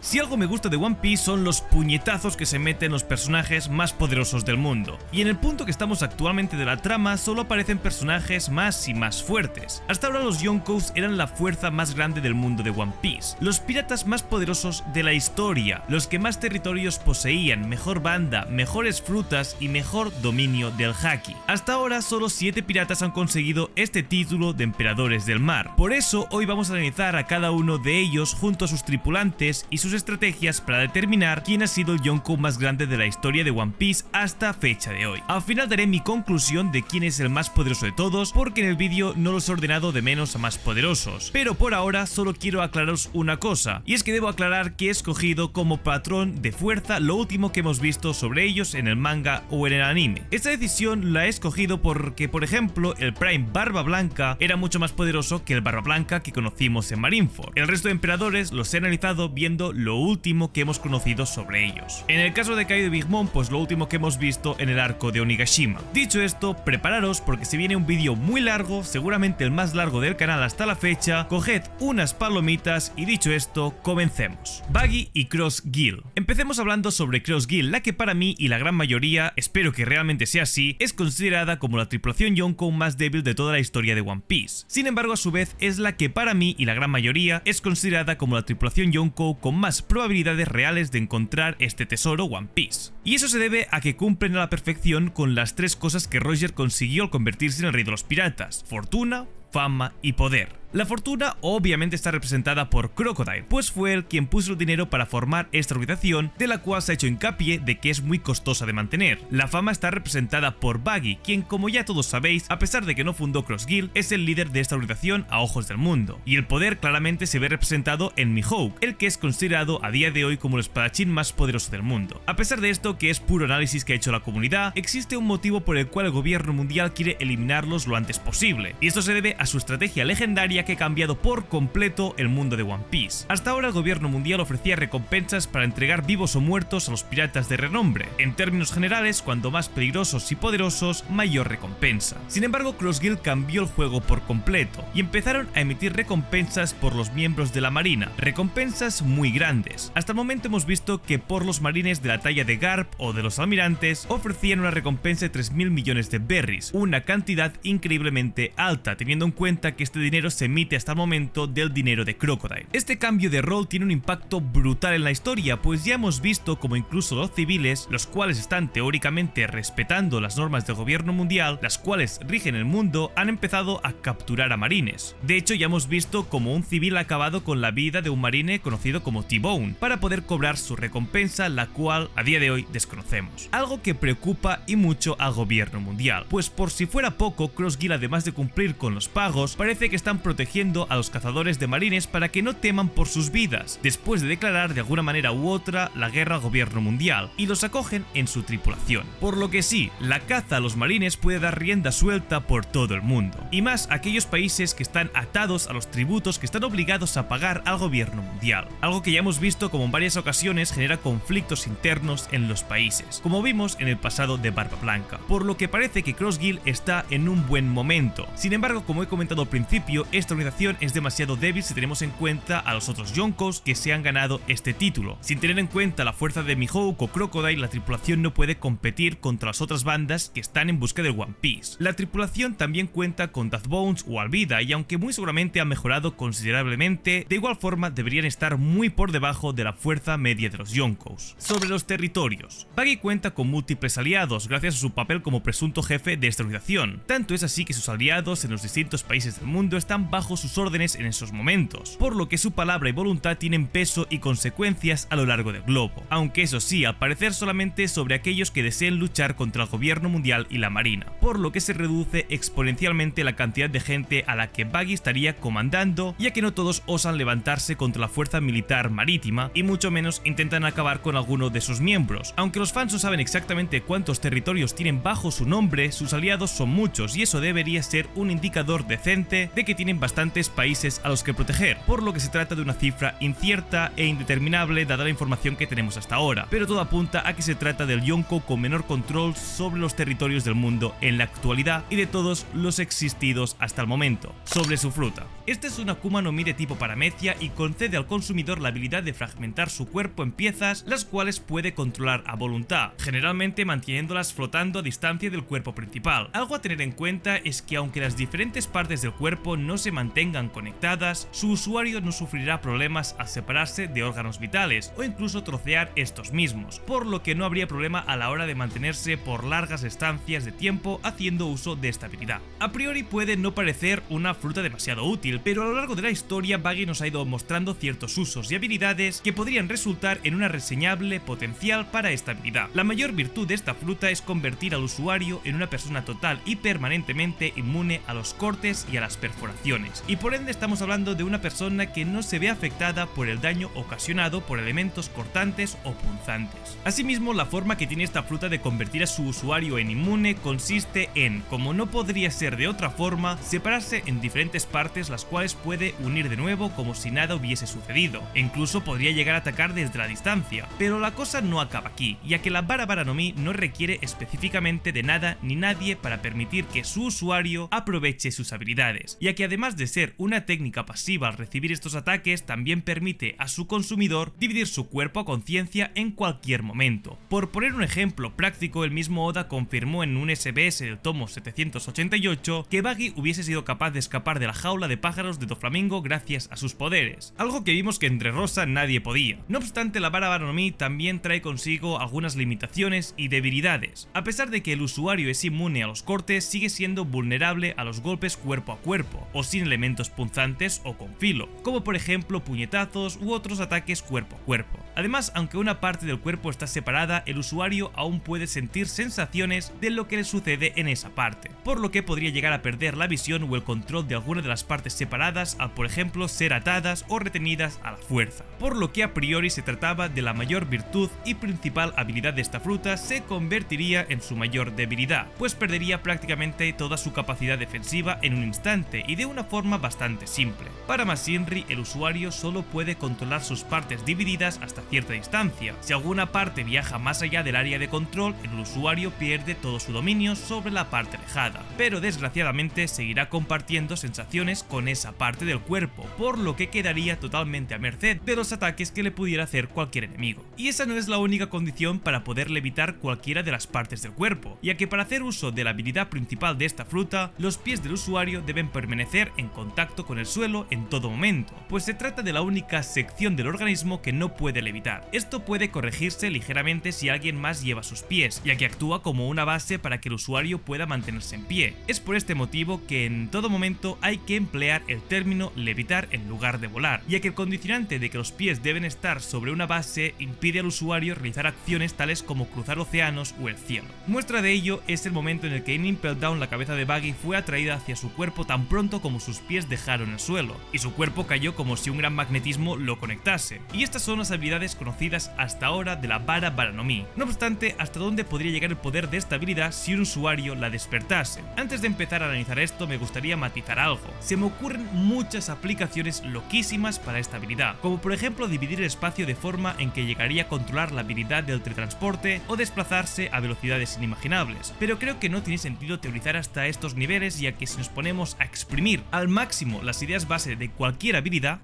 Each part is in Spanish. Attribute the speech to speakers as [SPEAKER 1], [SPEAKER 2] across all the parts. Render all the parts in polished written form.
[SPEAKER 1] Si algo me gusta de One Piece son los puñetazos que se meten los personajes más poderosos del mundo, y en el punto que estamos actualmente de la trama solo aparecen personajes más y más fuertes. Hasta ahora los Yonkous eran la fuerza más grande del mundo de One Piece, los piratas más poderosos de la historia, los que más territorios poseían, mejor banda, mejores frutas y mejor dominio del Haki. Hasta ahora solo 7 piratas han conseguido este título de emperadores del mar. Por eso hoy vamos a analizar a cada uno de ellos junto a sus tripulantes y sus estrategias para determinar quién ha sido el Yonkou más grande de la historia de One Piece hasta fecha de hoy. Al final daré mi conclusión de quién es el más poderoso de todos, porque en el vídeo no los he ordenado de menos a más poderosos, pero por ahora solo quiero aclararos una cosa, y es que debo aclarar que he escogido como patrón de fuerza lo último que hemos visto sobre ellos en el manga o en el anime. Esta decisión la he escogido porque, por ejemplo, el Prime Barba Blanca era mucho más poderoso que el Barba Blanca que conocimos en Marineford. El resto de emperadores los he analizado viendo lo último que hemos conocido sobre ellos. En el caso de Kaido y Big Mom, pues lo último que hemos visto en el arco de Onigashima. Dicho esto, prepararos porque se viene un vídeo muy largo, seguramente el más largo del canal hasta la fecha. Coged unas palomitas y dicho esto, comencemos. Buggy y Cross Gill. Empecemos hablando sobre Cross Gill, la que para mí y la gran mayoría, espero que realmente sea así, es considerada como la tripulación Yonkou más débil de toda la historia de One Piece. Sin embargo, a su vez es la que para mí y la gran mayoría es considerada como la tripulación Yonkou con más probabilidades reales de encontrar este tesoro One Piece. Y eso se debe a que cumplen a la perfección con las 3 cosas que Roger consiguió al convertirse en el rey de los piratas: fortuna, fama y poder. La fortuna obviamente está representada por Crocodile, pues fue él quien puso el dinero para formar esta organización, de la cual se ha hecho hincapié de que es muy costosa de mantener. La fama está representada por Buggy, quien, como ya todos sabéis, a pesar de que no fundó Cross Gill, es el líder de esta organización a ojos del mundo. Y el poder claramente se ve representado en Mihawk, el que es considerado a día de hoy como el espadachín más poderoso del mundo. A pesar de esto, que es puro análisis que ha hecho la comunidad, existe un motivo por el cual el gobierno mundial quiere eliminarlos lo antes posible, y esto se debe a su estrategia legendaria que ha cambiado por completo el mundo de One Piece. Hasta ahora el gobierno mundial ofrecía recompensas para entregar vivos o muertos a los piratas de renombre. En términos generales, cuanto más peligrosos y poderosos, mayor recompensa. Sin embargo, Cross Gill cambió el juego por completo y empezaron a emitir recompensas por los miembros de la marina, recompensas muy grandes. Hasta el momento hemos visto que por los marines de la talla de Garp o de los almirantes ofrecían una recompensa de 3.000 millones de berries, una cantidad increíblemente alta, teniendo en cuenta que este dinero se emite hasta el momento del dinero de Crocodile. Este cambio de rol tiene un impacto brutal en la historia, pues ya hemos visto como incluso los civiles, los cuales están teóricamente respetando las normas del gobierno mundial, las cuales rigen el mundo, han empezado a capturar a marines. De hecho, ya hemos visto como un civil ha acabado con la vida de un marine conocido como T-Bone, para poder cobrar su recompensa, la cual a día de hoy desconocemos. Algo que preocupa y mucho al gobierno mundial, pues por si fuera poco, Cross Gill, además de cumplir con los pagos, parece que están protegiendo a los cazadores de marines para que no teman por sus vidas, después de declarar de alguna manera u otra la guerra al gobierno mundial, y los acogen en su tripulación. Por lo que sí, la caza a los marines puede dar rienda suelta por todo el mundo, y más aquellos países que están atados a los tributos que están obligados a pagar al gobierno mundial, algo que ya hemos visto como en varias ocasiones genera conflictos internos en los países, como vimos en el pasado de Barba Blanca, por lo que parece que Cross Gill está en un buen momento. Sin embargo, como he comentado al principio, esta organización es demasiado débil si tenemos en cuenta a los otros Yonkous que se han ganado este título. Sin tener en cuenta la fuerza de Mihawk o Crocodile, la tripulación no puede competir contra las otras bandas que están en busca del One Piece. La tripulación también cuenta con Death Bones o Alvida, y aunque muy seguramente han mejorado considerablemente, de igual forma deberían estar muy por debajo de la fuerza media de los Yonkous. Sobre los territorios, Buggy cuenta con múltiples aliados gracias a su papel como presunto jefe de esta organización. Tanto es así que sus aliados en los distintos países del mundo están bajo sus órdenes en esos momentos, por lo que su palabra y voluntad tienen peso y consecuencias a lo largo del globo, aunque eso sí, al parecer solamente sobre aquellos que deseen luchar contra el gobierno mundial y la marina, por lo que se reduce exponencialmente la cantidad de gente a la que Buggy estaría comandando, ya que no todos osan levantarse contra la fuerza militar marítima y mucho menos intentan acabar con alguno de sus miembros. Aunque los fans no saben exactamente cuántos territorios tienen bajo su nombre, sus aliados son muchos y eso debería ser un indicador decente de que tienen bastantes países a los que proteger, por lo que se trata de una cifra incierta e indeterminable dada la información que tenemos hasta ahora, pero todo apunta a que se trata del Yonkou con menor control sobre los territorios del mundo en la actualidad y de todos los existidos hasta el momento. Sobre su fruta. Este es una Akuma no Mi de tipo paramecia y concede al consumidor la habilidad de fragmentar su cuerpo en piezas, las cuales puede controlar a voluntad, generalmente manteniéndolas flotando a distancia del cuerpo principal. Algo a tener en cuenta es que aunque las diferentes partes del cuerpo no se mantengan conectadas, su usuario no sufrirá problemas al separarse de órganos vitales o incluso trocear estos mismos, por lo que no habría problema a la hora de mantenerse por largas estancias de tiempo haciendo uso de esta habilidad. A priori puede no parecer una fruta demasiado útil, pero a lo largo de la historia Buggy nos ha ido mostrando ciertos usos y habilidades que podrían resultar en una reseñable potencial para esta habilidad. La mayor virtud de esta fruta es convertir al usuario en una persona total y permanentemente inmune a los cortes y a las perforaciones, y por ende estamos hablando de una persona que no se ve afectada por el daño ocasionado por elementos cortantes o punzantes. Asimismo, la forma que tiene esta fruta de convertir a su usuario en inmune consiste en, como no podría ser de otra forma, separarse en diferentes partes las cuales puede unir de nuevo como si nada hubiese sucedido, e incluso podría llegar a atacar desde la distancia. Pero la cosa no acaba aquí, ya que la Bara Bara no Mi no requiere específicamente de nada ni nadie para permitir que su usuario aproveche sus habilidades, ya que además de ser una técnica pasiva al recibir estos ataques, también permite a su consumidor dividir su cuerpo a conciencia en cualquier momento. Por poner un ejemplo práctico, el mismo Oda confirmó en un SBS del tomo 788 que Buggy hubiese sido capaz de escapar de la jaula de pájaros de Doflamingo gracias a sus poderes, algo que vimos que en Dressrosa nadie podía. No obstante, la Bara Bara no Mi también trae consigo algunas limitaciones y debilidades. A pesar de que el usuario es inmune a los cortes, sigue siendo vulnerable a los golpes cuerpo a cuerpo, o sin elementos punzantes o con filo, como por ejemplo puñetazos u otros ataques cuerpo a cuerpo. Además, aunque una parte del cuerpo está separada, el usuario aún puede sentir sensaciones de lo que le sucede en esa parte, por lo que podría llegar a perder la visión o el control de alguna de las partes separadas al, por ejemplo, ser atadas o retenidas a la fuerza. Por lo que a priori se trataba de la mayor virtud y principal habilidad de esta fruta, se convertiría en su mayor debilidad, pues perdería prácticamente toda su capacidad defensiva en un instante y de una forma bastante simple. Para Masinri, el usuario solo puede controlar sus partes divididas hasta cierta distancia. Si alguna parte viaja más allá del área de control, el usuario pierde todo su dominio sobre la parte alejada, pero desgraciadamente seguirá compartiendo sensaciones con esa parte del cuerpo, por lo que quedaría totalmente a merced de los ataques que le pudiera hacer cualquier enemigo. Y esa no es la única condición para poderle evitar cualquiera de las partes del cuerpo, ya que para hacer uso de la habilidad principal de esta fruta, los pies del usuario deben permanecer en contacto con el suelo en todo momento, pues se trata de la única sección del organismo que no puede levitar. Esto puede corregirse ligeramente si alguien más lleva sus pies, ya que actúa como una base para que el usuario pueda mantenerse en pie. Es por este motivo que en todo momento hay que emplear el término levitar en lugar de volar, ya que el condicionante de que los pies deben estar sobre una base impide al usuario realizar acciones tales como cruzar océanos o el cielo. Muestra de ello es el momento en el que en Impel Down la cabeza de Buggy fue atraída hacia su cuerpo tan pronto como sus pies dejaron el suelo, y su cuerpo cayó como si un gran magnetismo lo conectase. Y estas son las habilidades conocidas hasta ahora de la Bara Bara no Mi. No obstante, ¿hasta dónde podría llegar el poder de esta habilidad si un usuario la despertase? Antes de empezar a analizar esto, me gustaría matizar algo. Se me ocurren muchas aplicaciones loquísimas para esta habilidad, como por ejemplo dividir el espacio de forma en que llegaría a controlar la habilidad del teletransporte o desplazarse a velocidades inimaginables, pero creo que no tiene sentido teorizar hasta estos niveles, ya que si nos ponemos a exprimir al máximo las ideas base de cualquier habilidad,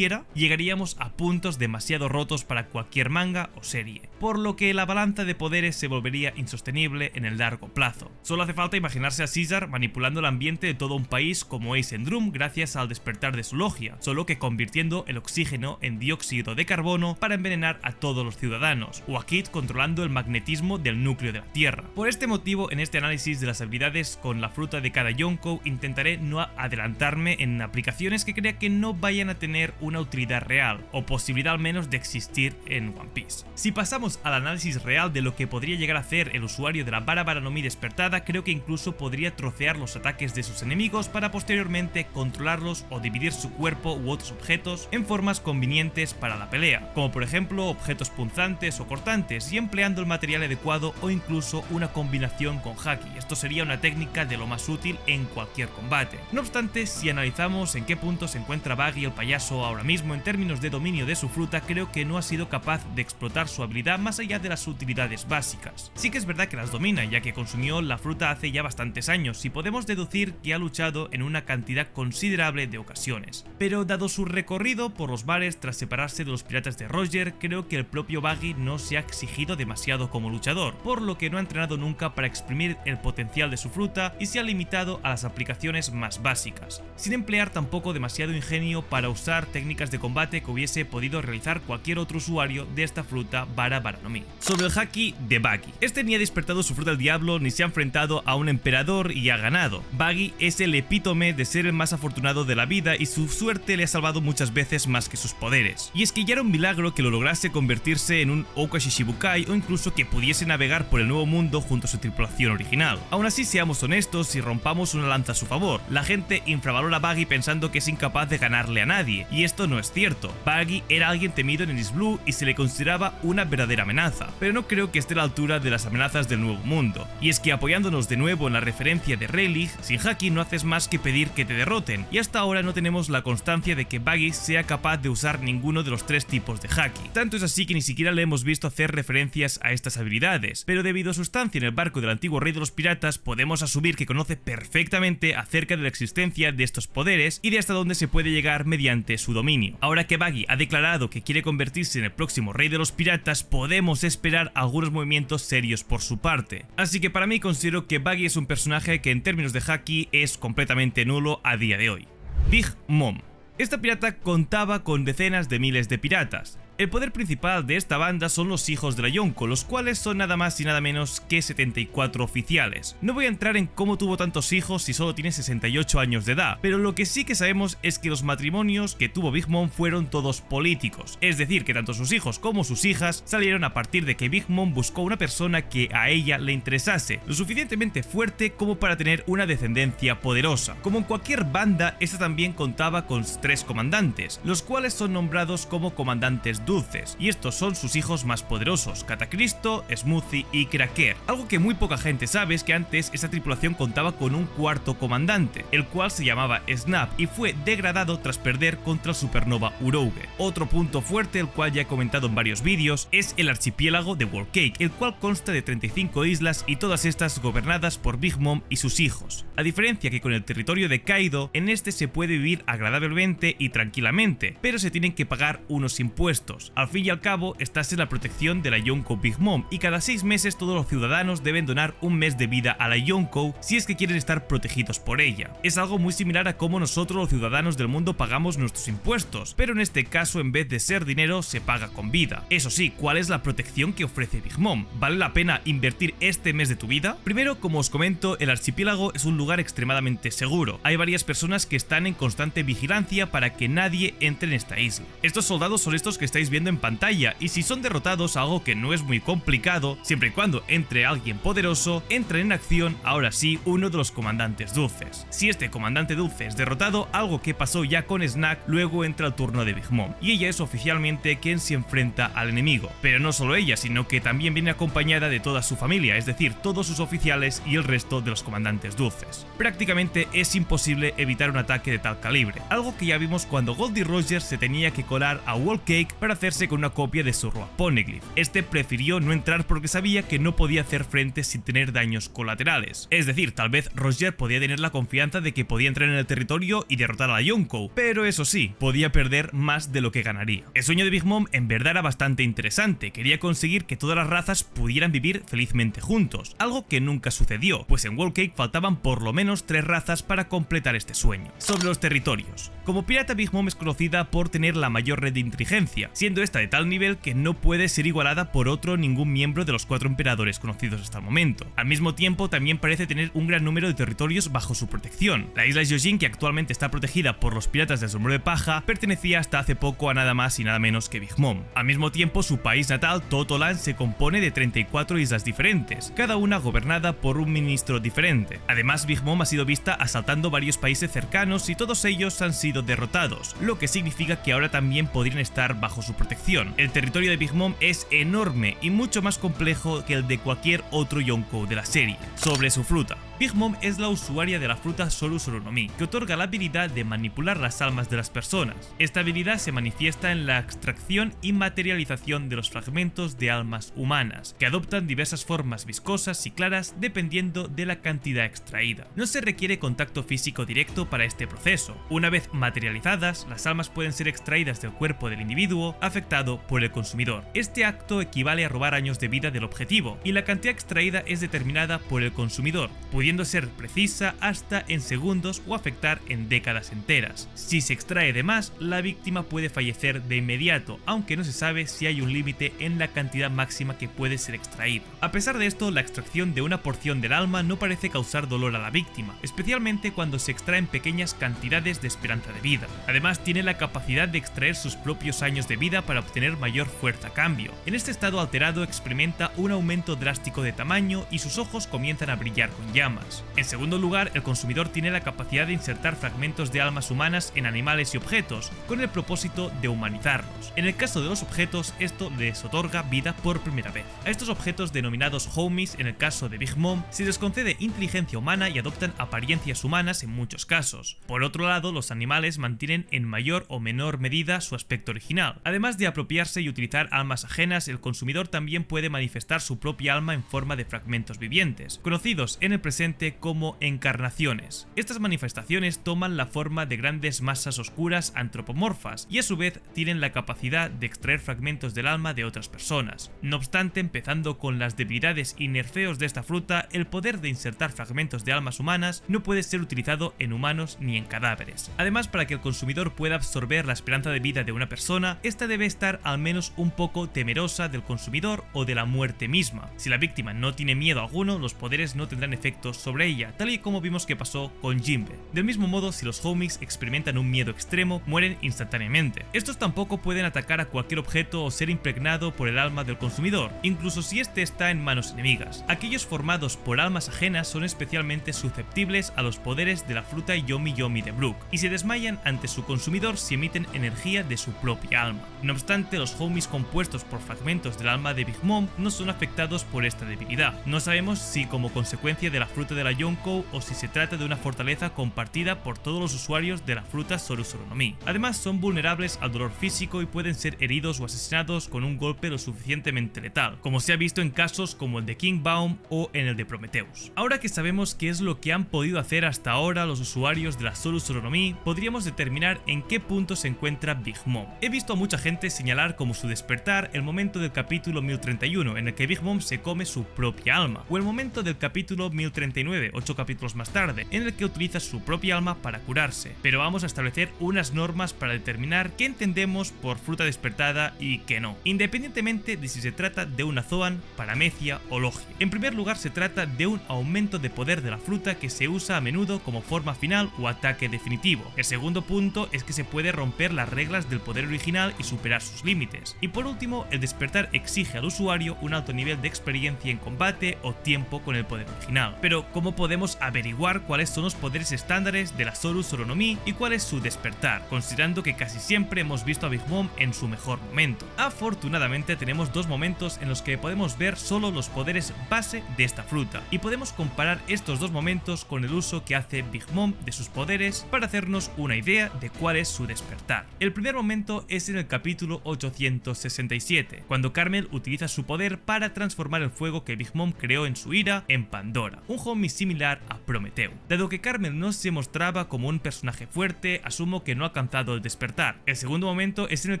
[SPEAKER 1] llegaríamos a puntos demasiado rotos para cualquier manga o serie, por lo que la balanza de poderes se volvería insostenible en el largo plazo. Solo hace falta imaginarse a Caesar manipulando el ambiente de todo un país como Ace Drum gracias al despertar de su logia, solo que convirtiendo el oxígeno en dióxido de carbono para envenenar a todos los ciudadanos, o a Kid controlando el magnetismo del núcleo de la Tierra. Por este motivo, en este análisis de las habilidades con la fruta de cada Yonkou, intentaré no adelantarme en aplicaciones que crea que no vayan a tener una utilidad real, o posibilidad al menos de existir en One Piece. Si pasamos al análisis real de lo que podría llegar a hacer el usuario de la Bara Bara no Mi despertada, creo que incluso podría trocear los ataques de sus enemigos para posteriormente controlarlos o dividir su cuerpo u otros objetos en formas convenientes importantes para la pelea, como por ejemplo objetos punzantes o cortantes, y empleando el material adecuado o incluso una combinación con haki. Esto sería una técnica de lo más útil en cualquier combate. No obstante, si analizamos en qué punto se encuentra Buggy el payaso ahora mismo en términos de dominio de su fruta, creo que no ha sido capaz de explotar su habilidad más allá de las utilidades básicas. Sí que es verdad que las domina, ya que consumió la fruta hace ya bastantes años y podemos deducir que ha luchado en una cantidad considerable de ocasiones. Pero dado su recorrido por los bares tras separarse de los piratas de Roger, creo que el propio Buggy no se ha exigido demasiado como luchador, por lo que no ha entrenado nunca para exprimir el potencial de su fruta y se ha limitado a las aplicaciones más básicas, sin emplear tampoco demasiado ingenio para usar técnicas de combate que hubiese podido realizar cualquier otro usuario de esta fruta Bara Bara no Mi. Sobre el haki de Buggy, este ni ha despertado su fruta al diablo ni se ha enfrentado a un emperador y ha ganado. Buggy es el epítome de ser el más afortunado de la vida y su suerte le ha salvado muchas veces más que sus poderes. Y es que ya era un milagro que lo lograse convertirse en un Ouka Shishibukai o incluso que pudiese navegar por el nuevo mundo junto a su tripulación original. Aún así, seamos honestos y rompamos una lanza a su favor. La gente infravalora a Buggy pensando que es incapaz de ganarle a nadie, y esto no es cierto. Buggy era alguien temido en East Blue y se le consideraba una verdadera amenaza, pero no creo que esté a la altura de las amenazas del nuevo mundo. Y es que apoyándonos de nuevo en la referencia de Rayleigh, sin haki no haces más que pedir que te derroten, y hasta ahora no tenemos la constancia de que Buggy sea capaz de usar ninguno de los tres tipos de haki. Tanto es así que ni siquiera le hemos visto hacer referencias a estas habilidades, pero debido a su estancia en el barco del antiguo rey de los piratas, podemos asumir que conoce perfectamente acerca de la existencia de estos poderes y de hasta dónde se puede llegar mediante su dominio. Ahora que Buggy ha declarado que quiere convertirse en el próximo rey de los piratas, podemos esperar algunos movimientos serios por su parte. Así que para mí considero que Buggy es un personaje que en términos de haki es completamente nulo a día de hoy. Big Mom. Esta pirata contaba con decenas de miles de piratas. El poder principal de esta banda son los hijos de la Yonko, los cuales son nada más y nada menos que 74 oficiales. No voy a entrar en cómo tuvo tantos hijos si solo tiene 68 años de edad, pero lo que sí que sabemos es que los matrimonios que tuvo Big Mom fueron todos políticos, es decir, que tanto sus hijos como sus hijas salieron a partir de que Big Mom buscó una persona que a ella le interesase, lo suficientemente fuerte como para tener una descendencia poderosa. Como en cualquier banda, esta también contaba con 3 comandantes, los cuales son nombrados como comandantes dulces, y estos son sus hijos más poderosos, Catacristo, Smoothie y Cracker. Algo que muy poca gente sabe es que antes esta tripulación contaba con un cuarto comandante, el cual se llamaba Snap y fue degradado tras perder contra el supernova Urouge. Otro punto fuerte, el cual ya he comentado en varios vídeos, es el archipiélago de Whole Cake, el cual consta de 35 islas y todas estas gobernadas por Big Mom y sus hijos. A diferencia que con el territorio de Kaido, en este se puede vivir agradablemente y tranquilamente, pero se tienen que pagar unos impuestos. Al fin y al cabo, estás en la protección de la Yonko Big Mom y cada 6 meses todos los ciudadanos deben donar un mes de vida a la Yonko si es que quieren estar protegidos por ella. Es algo muy similar a cómo nosotros los ciudadanos del mundo pagamos nuestros impuestos, pero en este caso en vez de ser dinero se paga con vida. Eso sí, ¿cuál es la protección que ofrece Big Mom? ¿Vale la pena invertir este mes de tu vida? Primero, como os comento, el archipiélago es un lugar extremadamente seguro. Hay varias personas que están en constante vigilancia para que nadie entre en esta isla. Estos soldados son estos que estáis viendo en pantalla, y si son derrotados, algo que no es muy complicado, siempre y cuando entre alguien poderoso, entra en acción ahora sí uno de los comandantes dulces. Si este comandante dulce es derrotado, algo que pasó ya con Snack, luego entra el turno de Big Mom, y ella es oficialmente quien se enfrenta al enemigo. Pero no solo ella, sino que también viene acompañada de toda su familia, es decir, todos sus oficiales y el resto de los comandantes dulces. Prácticamente es imposible evitar un ataque de tal calibre, algo que ya vimos cuando Goldie Roger se tenía que colar a Whole Cake para hacerse con una copia de su Roa Poneglyph. Este prefirió no entrar porque sabía que no podía hacer frente sin tener daños colaterales. Es decir, tal vez Roger podía tener la confianza de que podía entrar en el territorio y derrotar a la Yonko, pero eso sí, podía perder más de lo que ganaría. El sueño de Big Mom en verdad era bastante interesante, quería conseguir que todas las razas pudieran vivir felizmente juntos, algo que nunca sucedió, pues en Whole Cake faltaban por lo menos 3 razas para completar este sueño. Sobre los territorios. Como pirata, Big Mom es conocida por tener la mayor red de inteligencia, siendo esta de tal nivel que no puede ser igualada por ningún miembro de los 4 emperadores conocidos hasta el momento. Al mismo tiempo, también parece tener un gran número de territorios bajo su protección. La isla Gyojin, que actualmente está protegida por los piratas del sombrero de paja, pertenecía hasta hace poco a nada más y nada menos que Big Mom. Al mismo tiempo, su país natal, Totoland, se compone de 34 islas diferentes, cada una gobernada por un ministro diferente. Además, Big Mom ha sido vista asaltando varios países cercanos y todos ellos han sido derrotados, lo que significa que ahora también podrían estar bajo su protección. El territorio de Big Mom es enorme y mucho más complejo que el de cualquier otro Yonkou de la serie. Sobre su fruta. Big Mom es la usuaria de la fruta Soru Soru no Mi, que otorga la habilidad de manipular las almas de las personas. Esta habilidad se manifiesta en la extracción y materialización de los fragmentos de almas humanas, que adoptan diversas formas viscosas y claras dependiendo de la cantidad extraída. No se requiere contacto físico directo para este proceso. Una vez materializadas, las almas pueden ser extraídas del cuerpo del individuo afectado por el consumidor. Este acto equivale a robar años de vida del objetivo, y la cantidad extraída es determinada por el consumidor, pudiendo ser precisa hasta en segundos o afectar en décadas enteras. Si se extrae de más, la víctima puede fallecer de inmediato, aunque no se sabe si hay un límite en la cantidad máxima que puede ser extraída. A pesar de esto, la extracción de una porción del alma no parece causar dolor a la víctima, especialmente cuando se extraen pequeñas cantidades de esperanza de vida. Además, tiene la capacidad de extraer sus propios años de vida para obtener mayor fuerza a cambio. En este estado alterado experimenta un aumento drástico de tamaño y sus ojos comienzan a brillar con llamas. En segundo lugar, el consumidor tiene la capacidad de insertar fragmentos de almas humanas en animales y objetos, con el propósito de humanizarlos. En el caso de los objetos, esto les otorga vida por primera vez. A estos objetos, denominados homies en el caso de Big Mom, se les concede inteligencia humana y adoptan apariencias humanas en muchos casos. Por otro lado, los animales mantienen en mayor o menor medida su aspecto original. Además de apropiarse y utilizar almas ajenas, el consumidor también puede manifestar su propia alma en forma de fragmentos vivientes, conocidos en el presente como encarnaciones. Estas manifestaciones toman la forma de grandes masas oscuras antropomorfas y a su vez tienen la capacidad de extraer fragmentos del alma de otras personas. No obstante, empezando con las debilidades y nerfeos de esta fruta, el poder de insertar fragmentos de almas humanas no puede ser utilizado en humanos ni en cadáveres. Además, para que el consumidor pueda absorber la esperanza de vida de una persona, esta debe estar al menos un poco temerosa del consumidor o de la muerte misma. Si la víctima no tiene miedo alguno, los poderes no tendrán efectos sobre ella, tal y como vimos que pasó con Jinbe. Del mismo modo, si los homies experimentan un miedo extremo, mueren instantáneamente. Estos tampoco pueden atacar a cualquier objeto o ser impregnado por el alma del consumidor, incluso si este está en manos enemigas. Aquellos formados por almas ajenas son especialmente susceptibles a los poderes de la fruta Yomi Yomi de Brook, y se desmayan ante su consumidor si emiten energía de su propia alma. No obstante, los homies compuestos por fragmentos del alma de Big Mom no son afectados por esta debilidad. No sabemos si como consecuencia de la fruta de la Yonkou o si se trata de una fortaleza compartida por todos los usuarios de la fruta Soru Soru no Mi. Además, son vulnerables al dolor físico y pueden ser heridos o asesinados con un golpe lo suficientemente letal, como se ha visto en casos como el de King Baum o en el de Prometheus. Ahora que sabemos qué es lo que han podido hacer hasta ahora los usuarios de la Soru Soru no Mi, podríamos determinar en qué punto se encuentra Big Mom. He visto a mucha gente señalar como su despertar el momento del capítulo 1031 en el que Big Mom se come su propia alma, o el momento del capítulo 1039, 8 capítulos más tarde, en el que utiliza su propia alma para curarse. Pero vamos a establecer unas normas para determinar qué entendemos por fruta despertada y qué no, independientemente de si se trata de una Zoan, paramecia o logia. En primer lugar, se trata de un aumento de poder de la fruta que se usa a menudo como forma final o ataque definitivo. El segundo punto es que se puede romper las reglas del poder original y superar sus límites. Y por último, el despertar exige al usuario un alto nivel de experiencia en combate o tiempo con el poder original. Pero, ¿cómo podemos averiguar cuáles son los poderes estándares de la Soru Soru no Mi y cuál es su despertar, considerando que casi siempre hemos visto a Big Mom en su mejor momento? Afortunadamente, tenemos dos momentos en los que podemos ver solo los poderes base de esta fruta, y podemos comparar estos dos momentos con el uso que hace Big Mom de sus poderes para hacernos una idea de cuál es su despertar. El primer momento es en el capítulo 867, cuando Carmel utiliza su poder para transformar el fuego que Big Mom creó en su ira en Pandora. Un homie similar a Prometeo. Dado que Carmel no se mostraba como un personaje fuerte, asumo que no ha alcanzado el despertar. El segundo momento es en el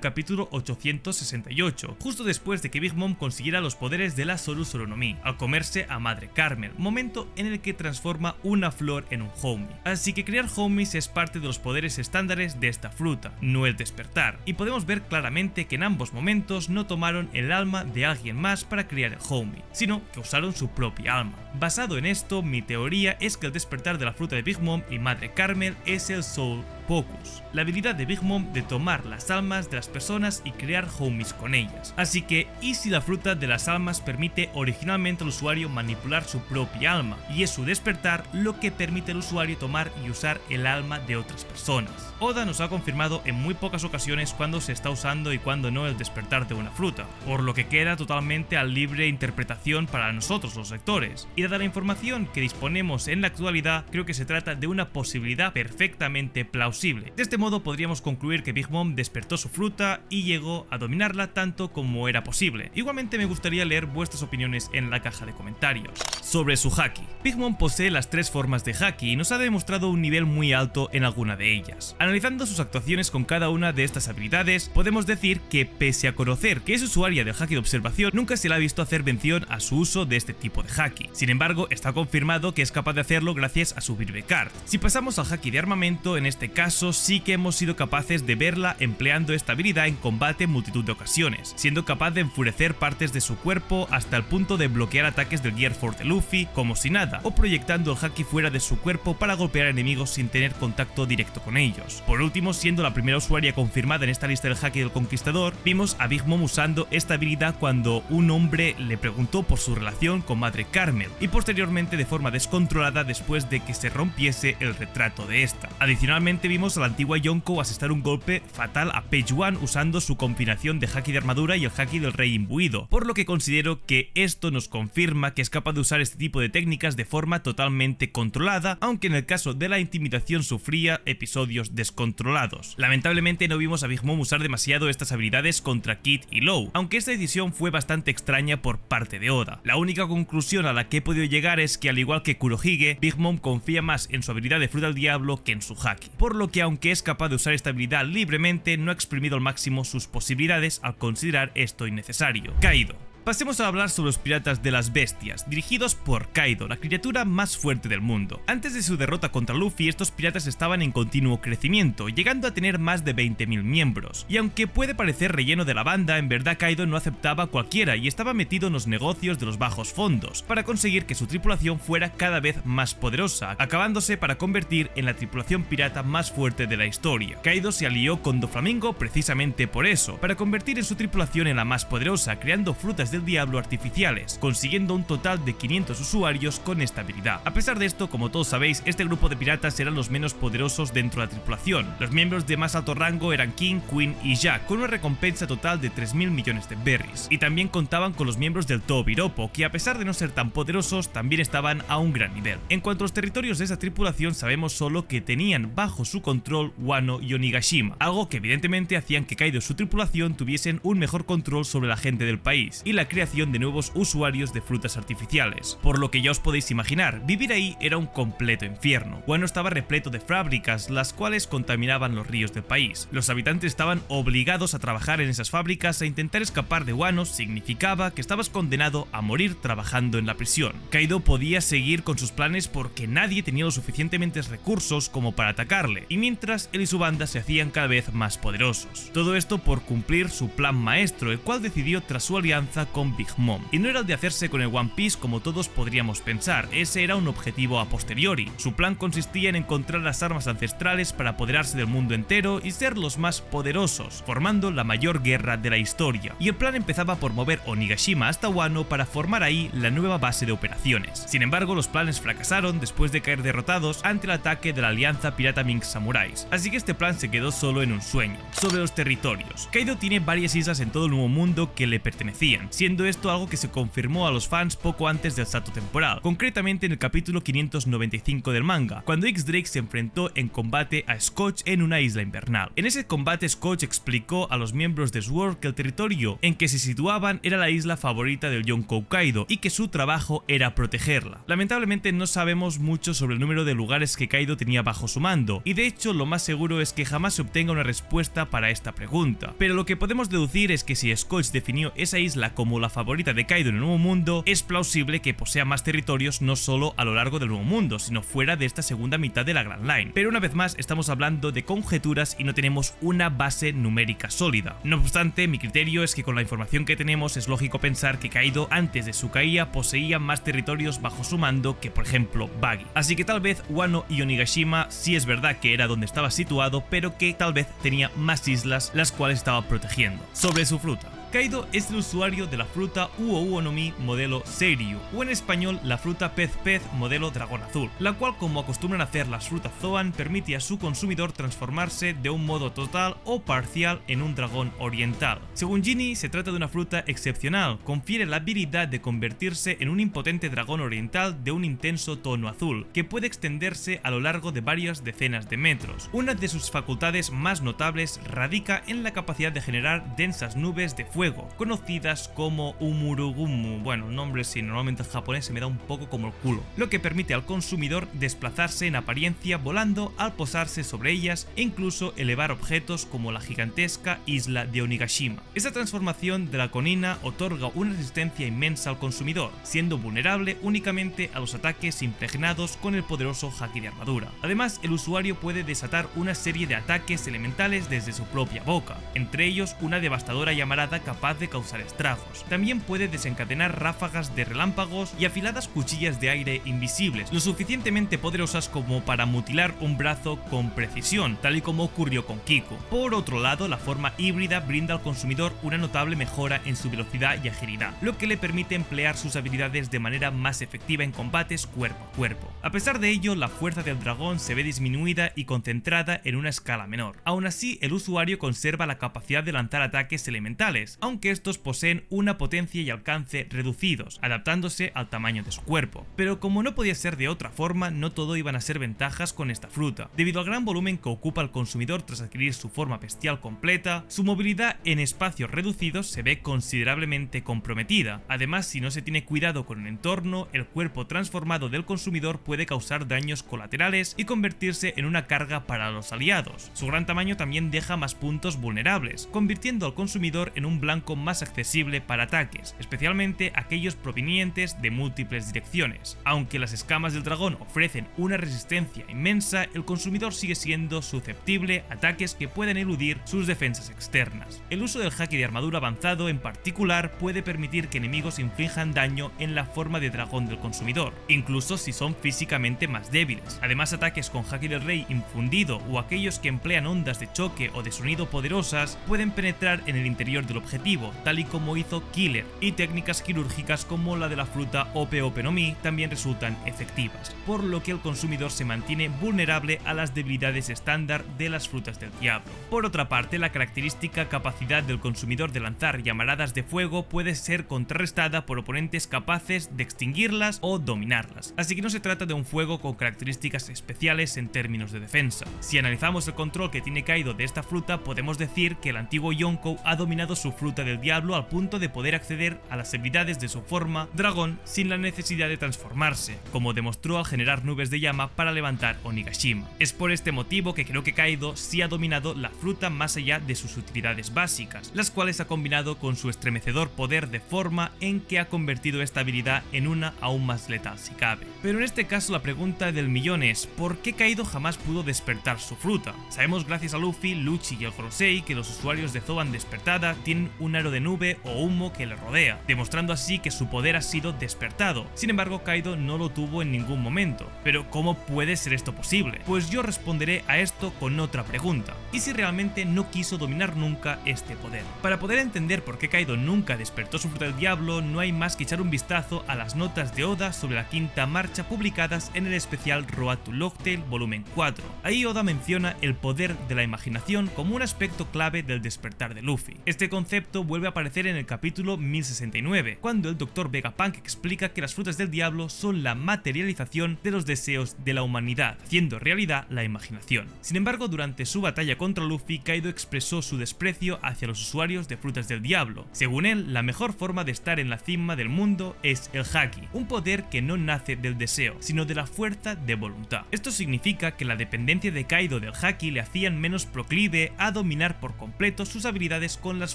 [SPEAKER 1] capítulo 868, justo después de que Big Mom consiguiera los poderes de la Soru Soru no Mi, al comerse a Madre Carmel, momento en el que transforma una flor en un homie. Así que crear homies es parte de los poderes estándares de esta fruta, no el despertar, y podemos ver claramente que en ambos momentos no tomaron el alma de alguien más para crear el homie, sino que usaron su propia alma. Basado en esto, mi teoría es que el despertar de la fruta de Big Mom y Madre Carmel es el Soul Focus, la habilidad de Big Mom de tomar las almas de las personas y crear homies con ellas. Así que, ¿y si la fruta de las almas permite originalmente al usuario manipular su propia alma? Y es su despertar lo que permite al usuario tomar y usar el alma de otras personas. Oda nos ha confirmado en muy pocas ocasiones cuándo se está usando y cuándo no el despertar de una fruta, por lo que queda totalmente a libre interpretación para nosotros los lectores. Y dada la información que disponemos en la actualidad, creo que se trata de una posibilidad perfectamente plausible. De este modo podríamos concluir que Big Mom despertó su fruta y llegó a dominarla tanto como era posible. Igualmente me gustaría leer vuestras opiniones en la caja de comentarios. Sobre su haki. Big Mom posee las tres formas de haki y nos ha demostrado un nivel muy alto en alguna de ellas. Analizando sus actuaciones con cada una de estas habilidades, podemos decir que pese a conocer que es usuaria del haki de observación, nunca se le ha visto hacer mención a su uso de este tipo de haki. Sin embargo, está confirmado que es capaz de hacerlo gracias a su Virbe Card. Si pasamos al haki de armamento, en este caso sí que hemos sido capaces de verla empleando esta habilidad en combate en multitud de ocasiones, siendo capaz de enfurecer partes de su cuerpo hasta el punto de bloquear ataques del Gear Force de Luffy como si nada, o proyectando el haki fuera de su cuerpo para golpear enemigos sin tener contacto directo con ellos. Por último, siendo la primera usuaria confirmada en esta lista del haki del Conquistador, vimos a Big Mom usando esta habilidad cuando un hombre le preguntó por su relación con Madre Carmel, y posteriormente de forma descontrolada después de que se rompiese el retrato de esta. Adicionalmente vimos a la antigua Yonko asestar un golpe fatal a Page One usando su combinación de haki de armadura y el haki del rey imbuido, por lo que considero que esto nos confirma que es capaz de usar este tipo de técnicas de forma totalmente controlada, aunque en el caso de la intimidación sufría episodios descontrolados. Lamentablemente no vimos a Big Mom usar demasiado estas habilidades contra Kid y Law, aunque esta decisión fue bastante extraña por parte de Oda. La única conclusión a la que he podido llegar es que al igual que Kurohige, Big Mom confía más en su habilidad de fruta del diablo que en su haki, por lo que aunque es capaz de usar esta habilidad libremente, no ha exprimido al máximo sus posibilidades al considerar esto innecesario. Kaido. Pasemos a hablar sobre los piratas de las bestias, dirigidos por Kaido, la criatura más fuerte del mundo. Antes de su derrota contra Luffy, estos piratas estaban en continuo crecimiento, llegando a tener más de 20.000 miembros. Y aunque puede parecer relleno de la banda, en verdad Kaido no aceptaba a cualquiera y estaba metido en los negocios de los bajos fondos, para conseguir que su tripulación fuera cada vez más poderosa, acabándose para convertir en la tripulación pirata más fuerte de la historia. Kaido se alió con Doflamingo precisamente por eso, para convertir en su tripulación en la más poderosa, creando frutas del diablo artificiales, consiguiendo un total de 500 usuarios con esta habilidad. A pesar de esto, como todos sabéis, este grupo de piratas eran los menos poderosos dentro de la tripulación. Los miembros de más alto rango eran King, Queen y Jack, con una recompensa total de 3.000 millones de berries. Y también contaban con los miembros del Tobiropo, que a pesar de no ser tan poderosos, también estaban a un gran nivel. En cuanto a los territorios de esta tripulación, sabemos solo que tenían bajo su control Wano y Onigashima, algo que evidentemente hacían que Kaido y su tripulación tuviesen un mejor control sobre la gente del país, y la creación de nuevos usuarios de frutas artificiales. Por lo que ya os podéis imaginar, vivir ahí era un completo infierno. Wano estaba repleto de fábricas, las cuales contaminaban los ríos del país. Los habitantes estaban obligados a trabajar en esas fábricas, e intentar escapar de Wano significaba que estabas condenado a morir trabajando en la prisión. Kaido podía seguir con sus planes porque nadie tenía los suficientemente recursos como para atacarle, y mientras él y su banda se hacían cada vez más poderosos. Todo esto por cumplir su plan maestro, el cual decidió tras su alianza con Big Mom. Y no era el de hacerse con el One Piece como todos podríamos pensar, ese era un objetivo a posteriori. Su plan consistía en encontrar las armas ancestrales para apoderarse del mundo entero y ser los más poderosos, formando la mayor guerra de la historia. Y el plan empezaba por mover Onigashima hasta Wano para formar ahí la nueva base de operaciones. Sin embargo, los planes fracasaron después de caer derrotados ante el ataque de la alianza pirata Mink Samuráis, así que este plan se quedó solo en un sueño. Sobre los territorios, Kaido tiene varias islas en todo el nuevo mundo que le pertenecían, siendo esto algo que se confirmó a los fans poco antes del salto temporal, concretamente en el capítulo 595 del manga, cuando X-Drake se enfrentó en combate a Scotch en una isla invernal. En ese combate Scotch explicó a los miembros de SWORD que el territorio en que se situaban era la isla favorita del Yonkou Kaido y que su trabajo era protegerla. Lamentablemente no sabemos mucho sobre el número de lugares que Kaido tenía bajo su mando, y de hecho lo más seguro es que jamás se obtenga una respuesta para esta pregunta, pero lo que podemos deducir es que si Scotch definió esa isla como la favorita de Kaido en el Nuevo Mundo, es plausible que posea más territorios no solo a lo largo del Nuevo Mundo, sino fuera de esta segunda mitad de la Grand Line. Pero una vez más estamos hablando de conjeturas y no tenemos una base numérica sólida. No obstante, mi criterio es que con la información que tenemos es lógico pensar que Kaido antes de su caída poseía más territorios bajo su mando que por ejemplo Buggy. Así que tal vez Wano y Onigashima sí es verdad que era donde estaba situado, pero que tal vez tenía más islas las cuales estaba protegiendo. Sobre su fruta. Kaido es el usuario de la fruta Uo no Mi modelo Seiryu, o en español la fruta Pez Pez modelo Dragón Azul, la cual, como acostumbran hacer las frutas Zoan, permite a su consumidor transformarse de un modo total o parcial en un dragón oriental. Según Ginny, se trata de una fruta excepcional, confiere la habilidad de convertirse en un impotente dragón oriental de un intenso tono azul, que puede extenderse a lo largo de varias decenas de metros. Una de sus facultades más notables radica en la capacidad de generar densas nubes de fuego, conocidas como Umurugumu, bueno, nombres si normalmente en japonés se me da un poco como el culo, lo que permite al consumidor desplazarse en apariencia volando al posarse sobre ellas e incluso elevar objetos como la gigantesca isla de Onigashima. Esta transformación draconina otorga una resistencia inmensa al consumidor, siendo vulnerable únicamente a los ataques impregnados con el poderoso haki de armadura. Además, el usuario puede desatar una serie de ataques elementales desde su propia boca, entre ellos una devastadora llamarada capaz de causar estragos. También puede desencadenar ráfagas de relámpagos y afiladas cuchillas de aire invisibles, lo suficientemente poderosas como para mutilar un brazo con precisión, tal y como ocurrió con Kiko. Por otro lado, la forma híbrida brinda al consumidor una notable mejora en su velocidad y agilidad, lo que le permite emplear sus habilidades de manera más efectiva en combates cuerpo a cuerpo. A pesar de ello, la fuerza del dragón se ve disminuida y concentrada en una escala menor. Aún así, el usuario conserva la capacidad de lanzar ataques elementales, aunque estos poseen una potencia y alcance reducidos, adaptándose al tamaño de su cuerpo. Pero como no podía ser de otra forma, no todo iban a ser ventajas con esta fruta. Debido al gran volumen que ocupa el consumidor tras adquirir su forma bestial completa, su movilidad en espacios reducidos se ve considerablemente comprometida. Además, si no se tiene cuidado con el entorno, el cuerpo transformado del consumidor puede causar daños colaterales y convertirse en una carga para los aliados. Su gran tamaño también deja más puntos vulnerables, convirtiendo al consumidor en un blanco más accesible para ataques, especialmente aquellos provenientes de múltiples direcciones. Aunque las escamas del dragón ofrecen una resistencia inmensa, el consumidor sigue siendo susceptible a ataques que pueden eludir sus defensas externas. El uso del haki de armadura avanzado en particular puede permitir que enemigos inflijan daño en la forma de dragón del consumidor, incluso si son físicamente más débiles. Además, ataques con haki del rey infundido o aquellos que emplean ondas de choque o de sonido poderosas pueden penetrar en el interior del objetivo, tal y como hizo Killer, y técnicas quirúrgicas como la de la fruta Ope no Mi también resultan efectivas, por lo que el consumidor se mantiene vulnerable a las debilidades estándar de las frutas del diablo. Por otra parte, la característica capacidad del consumidor de lanzar llamaradas de fuego puede ser contrarrestada por oponentes capaces de extinguirlas o dominarlas, así que no se trata de un fuego con características especiales en términos de defensa. Si analizamos el control que tiene Kaido de esta fruta, podemos decir que el antiguo Yonkou ha dominado su fruta del diablo al punto de poder acceder a las habilidades de su forma dragón sin la necesidad de transformarse, como demostró al generar nubes de llama para levantar Onigashima. Es por este motivo que creo que Kaido sí ha dominado la fruta más allá de sus utilidades básicas, las cuales ha combinado con su estremecedor poder de forma en que ha convertido esta habilidad en una aún más letal si cabe. Pero en este caso la pregunta del millón es, ¿por qué Kaido jamás pudo despertar su fruta? Sabemos gracias a Luffy, Lucci y el Gorosei que los usuarios de Zoan despertada tienen un aro de nube o humo que le rodea, demostrando así que su poder ha sido despertado. Sin embargo, Kaido no lo tuvo en ningún momento. Pero ¿cómo puede ser esto posible? Pues yo responderé a esto con otra pregunta: ¿y si realmente no quiso dominar nunca este poder? Para poder entender por qué Kaido nunca despertó su fruta del diablo, no hay más que echar un vistazo a las notas de Oda sobre la quinta marcha publicadas en el especial Road to Locktail volumen 4. Ahí Oda menciona el poder de la imaginación como un aspecto clave del despertar de Luffy. Este concepto concepto vuelve a aparecer en el capítulo 1069, cuando el Dr. Vegapunk explica que las frutas del diablo son la materialización de los deseos de la humanidad, haciendo realidad la imaginación. Sin embargo, durante su batalla contra Luffy, Kaido expresó su desprecio hacia los usuarios de frutas del diablo. Según él, la mejor forma de estar en la cima del mundo es el Haki, un poder que no nace del deseo, sino de la fuerza de voluntad. Esto significa que la dependencia de Kaido del Haki le hacían menos proclive a dominar por completo sus habilidades con las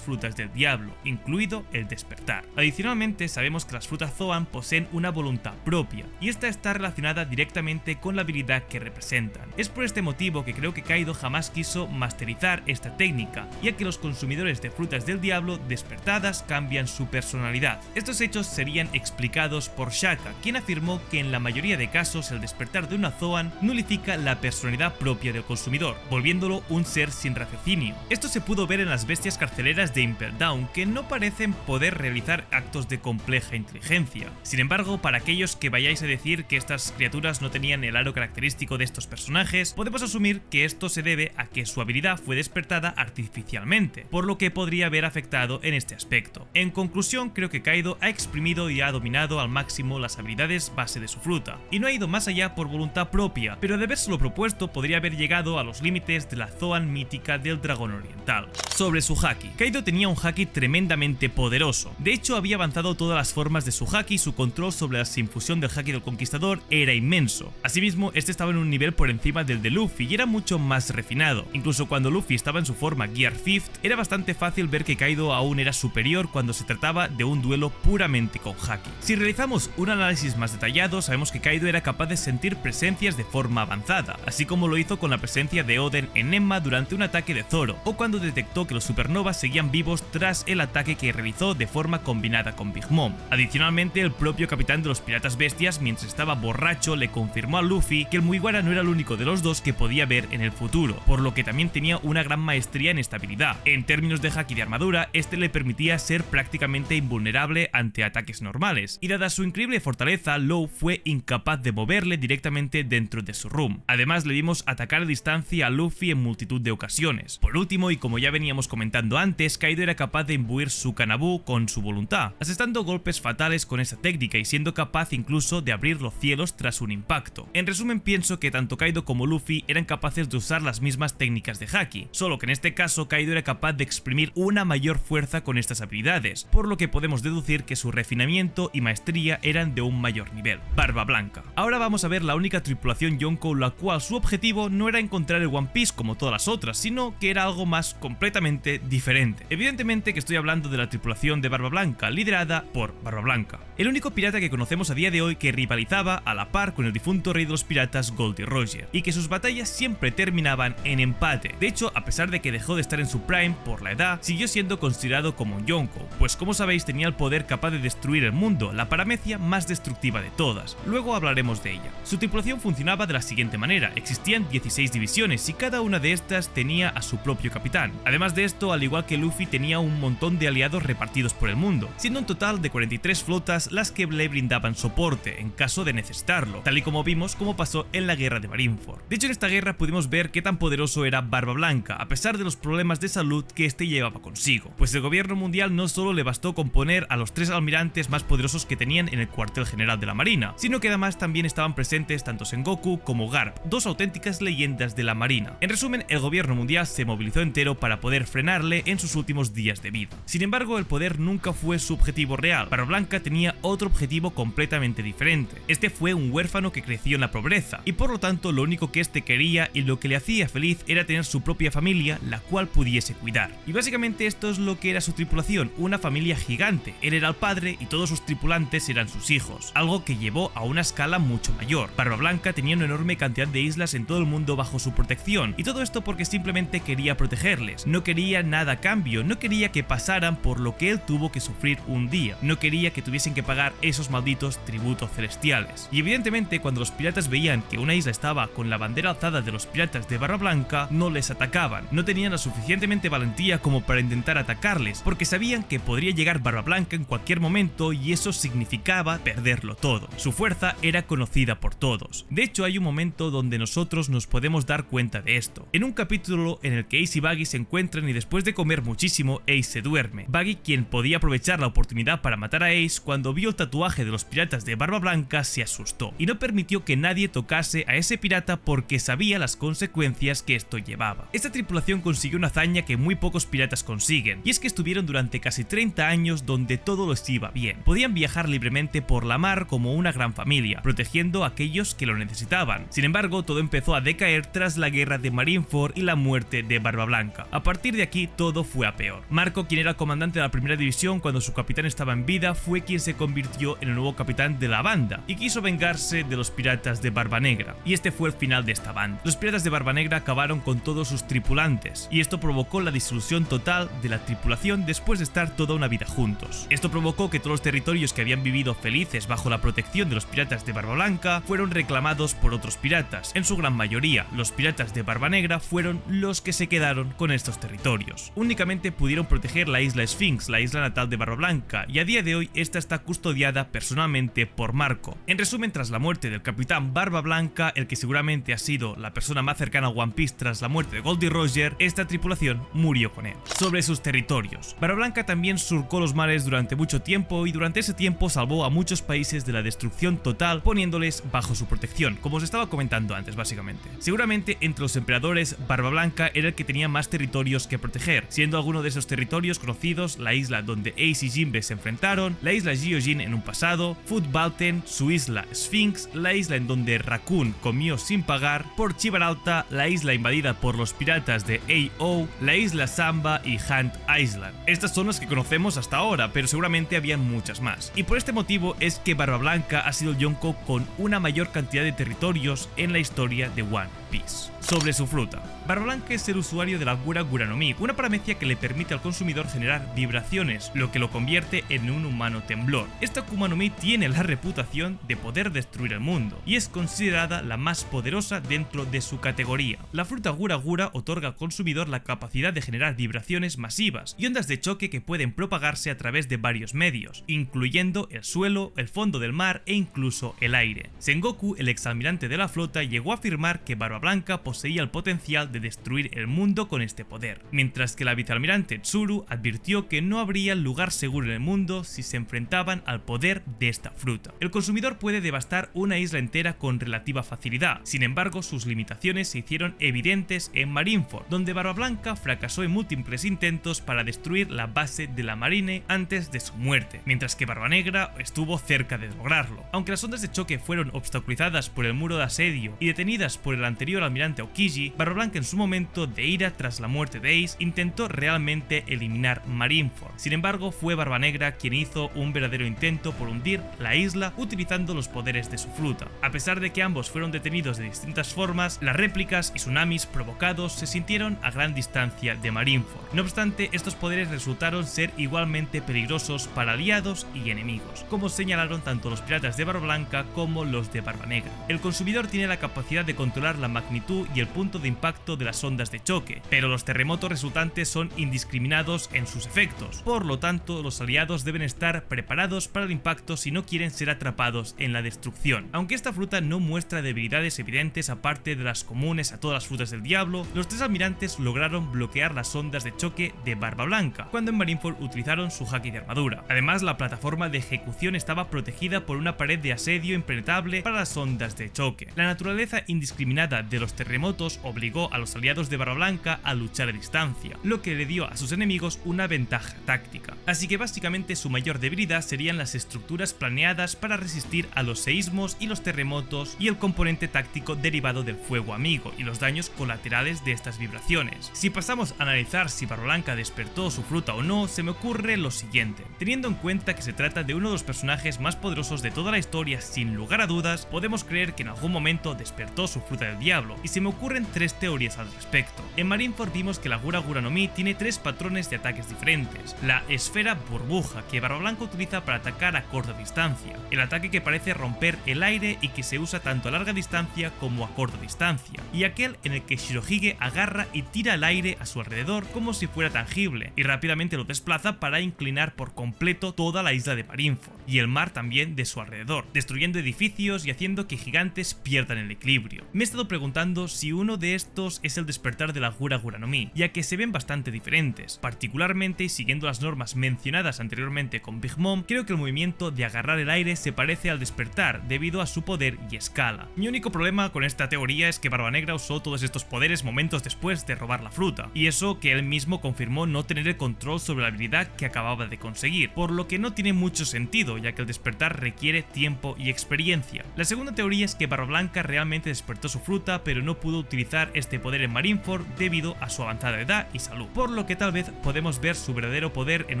[SPEAKER 1] frutas del diablo, incluido el despertar. Adicionalmente, sabemos que las frutas Zoan poseen una voluntad propia, y esta está relacionada directamente con la habilidad que representan. Es por este motivo que creo que Kaido jamás quiso masterizar esta técnica, ya que los consumidores de frutas del diablo despertadas cambian su personalidad. Estos hechos serían explicados por Shaka, quien afirmó que en la mayoría de casos el despertar de una Zoan nulifica la personalidad propia del consumidor, volviéndolo un ser sin raciocinio. Esto se pudo ver en las bestias carceleras de Impel Down, que no parecen poder realizar actos de compleja inteligencia. Sin embargo, para aquellos que vayáis a decir que estas criaturas no tenían el aro característico de estos personajes, podemos asumir que esto se debe a que su habilidad fue despertada artificialmente, por lo que podría haber afectado en este aspecto. En conclusión, creo que Kaido ha exprimido y ha dominado al máximo las habilidades base de su fruta, y no ha ido más allá por voluntad propia, pero de habérselo propuesto podría haber llegado a los límites de la Zoan mítica del dragón oriental. Sobre su Haki, Kaido tenía un Haki tremendamente poderoso. De hecho, había avanzado todas las formas de su Haki y su control sobre la infusión del Haki del Conquistador era inmenso. Asimismo, este estaba en un nivel por encima del de Luffy y era mucho más refinado. Incluso cuando Luffy estaba en su forma Gear 5, era bastante fácil ver que Kaido aún era superior cuando se trataba de un duelo puramente con Haki. Si realizamos un análisis más detallado, sabemos que Kaido era capaz de sentir presencias de forma avanzada, así como lo hizo con la presencia de Oden en Enma durante un ataque de Zoro, o cuando detectó que los supernovas seguían vivos tras el ataque que realizó de forma combinada con Big Mom. Adicionalmente, el propio capitán de los piratas bestias, mientras estaba borracho, le confirmó a Luffy que el Mugiwara no era el único de los dos que podía ver en el futuro, por lo que también tenía una gran maestría en esta habilidad. En términos de Haki de armadura, este le permitía ser prácticamente invulnerable ante ataques normales, y dada su increíble fortaleza, Law fue incapaz de moverle directamente dentro de su room. Además, le vimos atacar a distancia a Luffy en multitud de ocasiones. Por último, y como ya veníamos comentando antes, Kaido era capaz de imbuir su Kanabu con su voluntad, asestando golpes fatales con esta técnica y siendo capaz incluso de abrir los cielos tras un impacto. En resumen, pienso que tanto Kaido como Luffy eran capaces de usar las mismas técnicas de Haki, solo que en este caso Kaido era capaz de exprimir una mayor fuerza con estas habilidades, por lo que podemos deducir que su refinamiento y maestría eran de un mayor nivel. Barba Blanca. Ahora vamos a ver la única tripulación Yonkou la cual su objetivo no era encontrar el One Piece como todas las otras, sino que era algo más completamente diferente. Evidentemente que estoy hablando de la tripulación de Barba Blanca, liderada por Barba Blanca, el único pirata que conocemos a día de hoy que rivalizaba a la par con el difunto rey de los piratas Goldie Roger, y que sus batallas siempre terminaban en empate. De hecho, a pesar de que dejó de estar en su prime por la edad, siguió siendo considerado como un Yonkou, pues como sabéis tenía el poder capaz de destruir el mundo, la paramecia más destructiva de todas. Luego hablaremos de ella. Su tripulación funcionaba de la siguiente manera: existían 16 divisiones y cada una de estas tenía a su propio capitán. Además de esto, al igual que Luffy, tenía un montón de aliados repartidos por el mundo, siendo un total de 43 flotas las que le brindaban soporte en caso de necesitarlo, tal y como vimos como pasó en la guerra de Marineford. De hecho, en esta guerra pudimos ver qué tan poderoso era Barba Blanca, a pesar de los problemas de salud que este llevaba consigo, pues el gobierno mundial no solo le bastó con poner a los 3 almirantes más poderosos que tenían en el cuartel general de la marina, sino que además también estaban presentes tanto Sengoku como Garp, dos auténticas leyendas de la marina. En resumen, el gobierno mundial se movilizó entero para poder frenarle en sus últimos días de vida. Sin embargo, el poder nunca fue su objetivo real. Barba Blanca tenía otro objetivo completamente diferente. Este fue un huérfano que creció en la pobreza, y por lo tanto lo único que este quería y lo que le hacía feliz era tener su propia familia, la cual pudiese cuidar. Y básicamente esto es lo que era su tripulación, una familia gigante. Él era el padre y todos sus tripulantes eran sus hijos, algo que llevó a una escala mucho mayor. Barba Blanca tenía una enorme cantidad de islas en todo el mundo bajo su protección, y todo esto porque simplemente quería protegerles. No quería nada a cambio, no quería que pasaran por lo que él tuvo que sufrir un día, no quería que tuviesen que pagar esos malditos tributos celestiales. Y evidentemente, cuando los piratas veían que una isla estaba con la bandera alzada de los piratas de Barba Blanca, no les atacaban, no tenían la suficientemente valentía como para intentar atacarles, porque sabían que podría llegar Barba Blanca en cualquier momento y eso significaba perderlo todo. Su fuerza era conocida por todos. De hecho, hay un momento donde nosotros nos podemos dar cuenta de esto. En un capítulo en el que Ace y Baggy se encuentran y después de comer muchísimo, camino, Ace se duerme. Buggy, quien podía aprovechar la oportunidad para matar a Ace, cuando vio el tatuaje de los piratas de Barba Blanca se asustó y no permitió que nadie tocase a ese pirata porque sabía las consecuencias que esto llevaba. Esta tripulación consiguió una hazaña que muy pocos piratas consiguen, y es que estuvieron durante casi 30 años donde todo les iba bien. Podían viajar libremente por la mar como una gran familia, protegiendo a aquellos que lo necesitaban. Sin embargo, todo empezó a decaer tras la guerra de Marineford y la muerte de Barba Blanca. A partir de aquí todo fue a peor. Marco, quien era el comandante de la primera división cuando su capitán estaba en vida, fue quien se convirtió en el nuevo capitán de la banda y quiso vengarse de los piratas de Barba Negra, y este fue el final de esta banda. Los piratas de Barba Negra acabaron con todos sus tripulantes y esto provocó la disolución total de la tripulación después de estar toda una vida juntos. Esto provocó que todos los territorios que habían vivido felices bajo la protección de los piratas de Barba Blanca fueron reclamados por otros piratas. En su gran mayoría, los piratas de Barba Negra fueron los que se quedaron con estos territorios. Únicamente pudieron proteger la isla Sphinx, la isla natal de Barba Blanca, y a día de hoy esta está custodiada personalmente por Marco. En resumen, tras la muerte del capitán Barba Blanca, el que seguramente ha sido la persona más cercana a One Piece tras la muerte de Goldie Roger, esta tripulación murió con él. Sobre sus territorios, Barba Blanca también surcó los mares durante mucho tiempo y durante ese tiempo salvó a muchos países de la destrucción total poniéndoles bajo su protección, como os estaba comentando antes básicamente. Seguramente entre los emperadores Barba Blanca era el que tenía más territorios que proteger, siendo alguno de esos territorios conocidos la isla donde Ace y Jinbe se enfrentaron, la isla Gyojin en un pasado, Futbalten, su isla Sphinx, la isla en donde Raccoon comió sin pagar, Port Chibaralta, la isla invadida por los piratas de AO, la isla Samba y Hunt Island. Estas son las que conocemos hasta ahora, pero seguramente habían muchas más. Y por este motivo es que Barba Blanca ha sido el Yonko con una mayor cantidad de territorios en la historia de One Piece. Sobre su fruta, Barba Blanca es el usuario de la Gura Gura no Mi, una paramecia que le permite al consumidor generar vibraciones, lo que lo convierte en un humano temblor. Esta Akuma no Mi tiene la reputación de poder destruir el mundo y es considerada la más poderosa dentro de su categoría. La fruta Gura Gura otorga al consumidor la capacidad de generar vibraciones masivas y ondas de choque que pueden propagarse a través de varios medios, incluyendo el suelo, el fondo del mar e incluso el aire. Sengoku, el exalmirante de la flota, llegó a afirmar que Barba Blanca poseía el potencial de destruir el mundo con este poder, mientras que la vicealmirante Tsuru advirtió que no habría lugar seguro en el mundo si se enfrentaban al poder de esta fruta. El consumidor puede devastar una isla entera con relativa facilidad, sin embargo sus limitaciones se hicieron evidentes en Marineford, donde Barba Blanca fracasó en múltiples intentos para destruir la base de la Marine antes de su muerte, mientras que Barba Negra estuvo cerca de lograrlo. Aunque las ondas de choque fueron obstaculizadas por el muro de asedio y detenidas por el anterior almirante Aokiji, Barba Blanca en su momento de ira tras la muerte de Ace intentó realmente eliminar Marineford. Sin embargo, fue Barba Negra quien hizo un verdadero intento por hundir la isla utilizando los poderes de su fruta. A pesar de que ambos fueron detenidos de distintas formas, las réplicas y tsunamis provocados se sintieron a gran distancia de Marineford. No obstante, estos poderes resultaron ser igualmente peligrosos para aliados y enemigos, como señalaron tanto los piratas de Barba Blanca como los de Barba Negra. El consumidor tiene la capacidad de controlar la magnitud y el punto de impacto de las ondas de choque, pero los terremotos resultantes son indiscriminados en sus efectos. Por lo tanto, los aliados deben estar preparados para el impacto si no quieren ser atrapados en la destrucción. Aunque esta fruta no muestra debilidades evidentes aparte de las comunes a todas las frutas del diablo, los tres almirantes lograron bloquear las ondas de choque de Barba Blanca, cuando en Marineford utilizaron su haki de armadura. Además, la plataforma de ejecución estaba protegida por una pared de asedio impenetrable para las ondas de choque. La naturaleza indiscriminada de los terremotos obligó a los aliados de Barba Blanca a luchar a distancia, lo que le dio a sus enemigos una ventaja táctica. Así que básicamente su mayor debilidad serían las estructuras planeadas para resistir a los seísmos y los terremotos y el componente táctico derivado del fuego amigo y los daños colaterales de estas vibraciones. Si pasamos a analizar si Barba Blanca despertó su fruta o no, se me ocurre lo siguiente. Teniendo en cuenta que se trata de uno de los personajes más poderosos de toda la historia, sin lugar a dudas, podemos creer que en algún momento despertó su fruta del diablo, y se me ocurren tres teorías al respecto. En Marineford vimos que la Gura Gura no Mi tiene tres patrones de ataques diferentes. La esfera burbuja, que Barba Blanca utiliza para atacar a corta distancia, el ataque que parece romper el aire y que se usa tanto a larga distancia como a corta distancia, y aquel en el que Shirohige agarra y tira el aire a su alrededor como si fuera tangible, y rápidamente lo desplaza para inclinar por completo toda la isla de Marineford, y el mar también de su alrededor, destruyendo edificios y haciendo que gigantes pierdan el equilibrio. Me he estado preguntando preguntando si uno de estos es el despertar de la Gura Gura no Mi, ya que se ven bastante diferentes. Particularmente, y siguiendo las normas mencionadas anteriormente con Big Mom, creo que el movimiento de agarrar el aire se parece al despertar debido a su poder y escala. Mi único problema con esta teoría es que Barba Negra usó todos estos poderes momentos después de robar la fruta, y eso que él mismo confirmó no tener el control sobre la habilidad que acababa de conseguir, por lo que no tiene mucho sentido, ya que el despertar requiere tiempo y experiencia. La segunda teoría es que Barba Blanca realmente despertó su fruta, pero no pudo utilizar este poder en Marineford debido a su avanzada edad y salud, por lo que tal vez podemos ver su verdadero poder en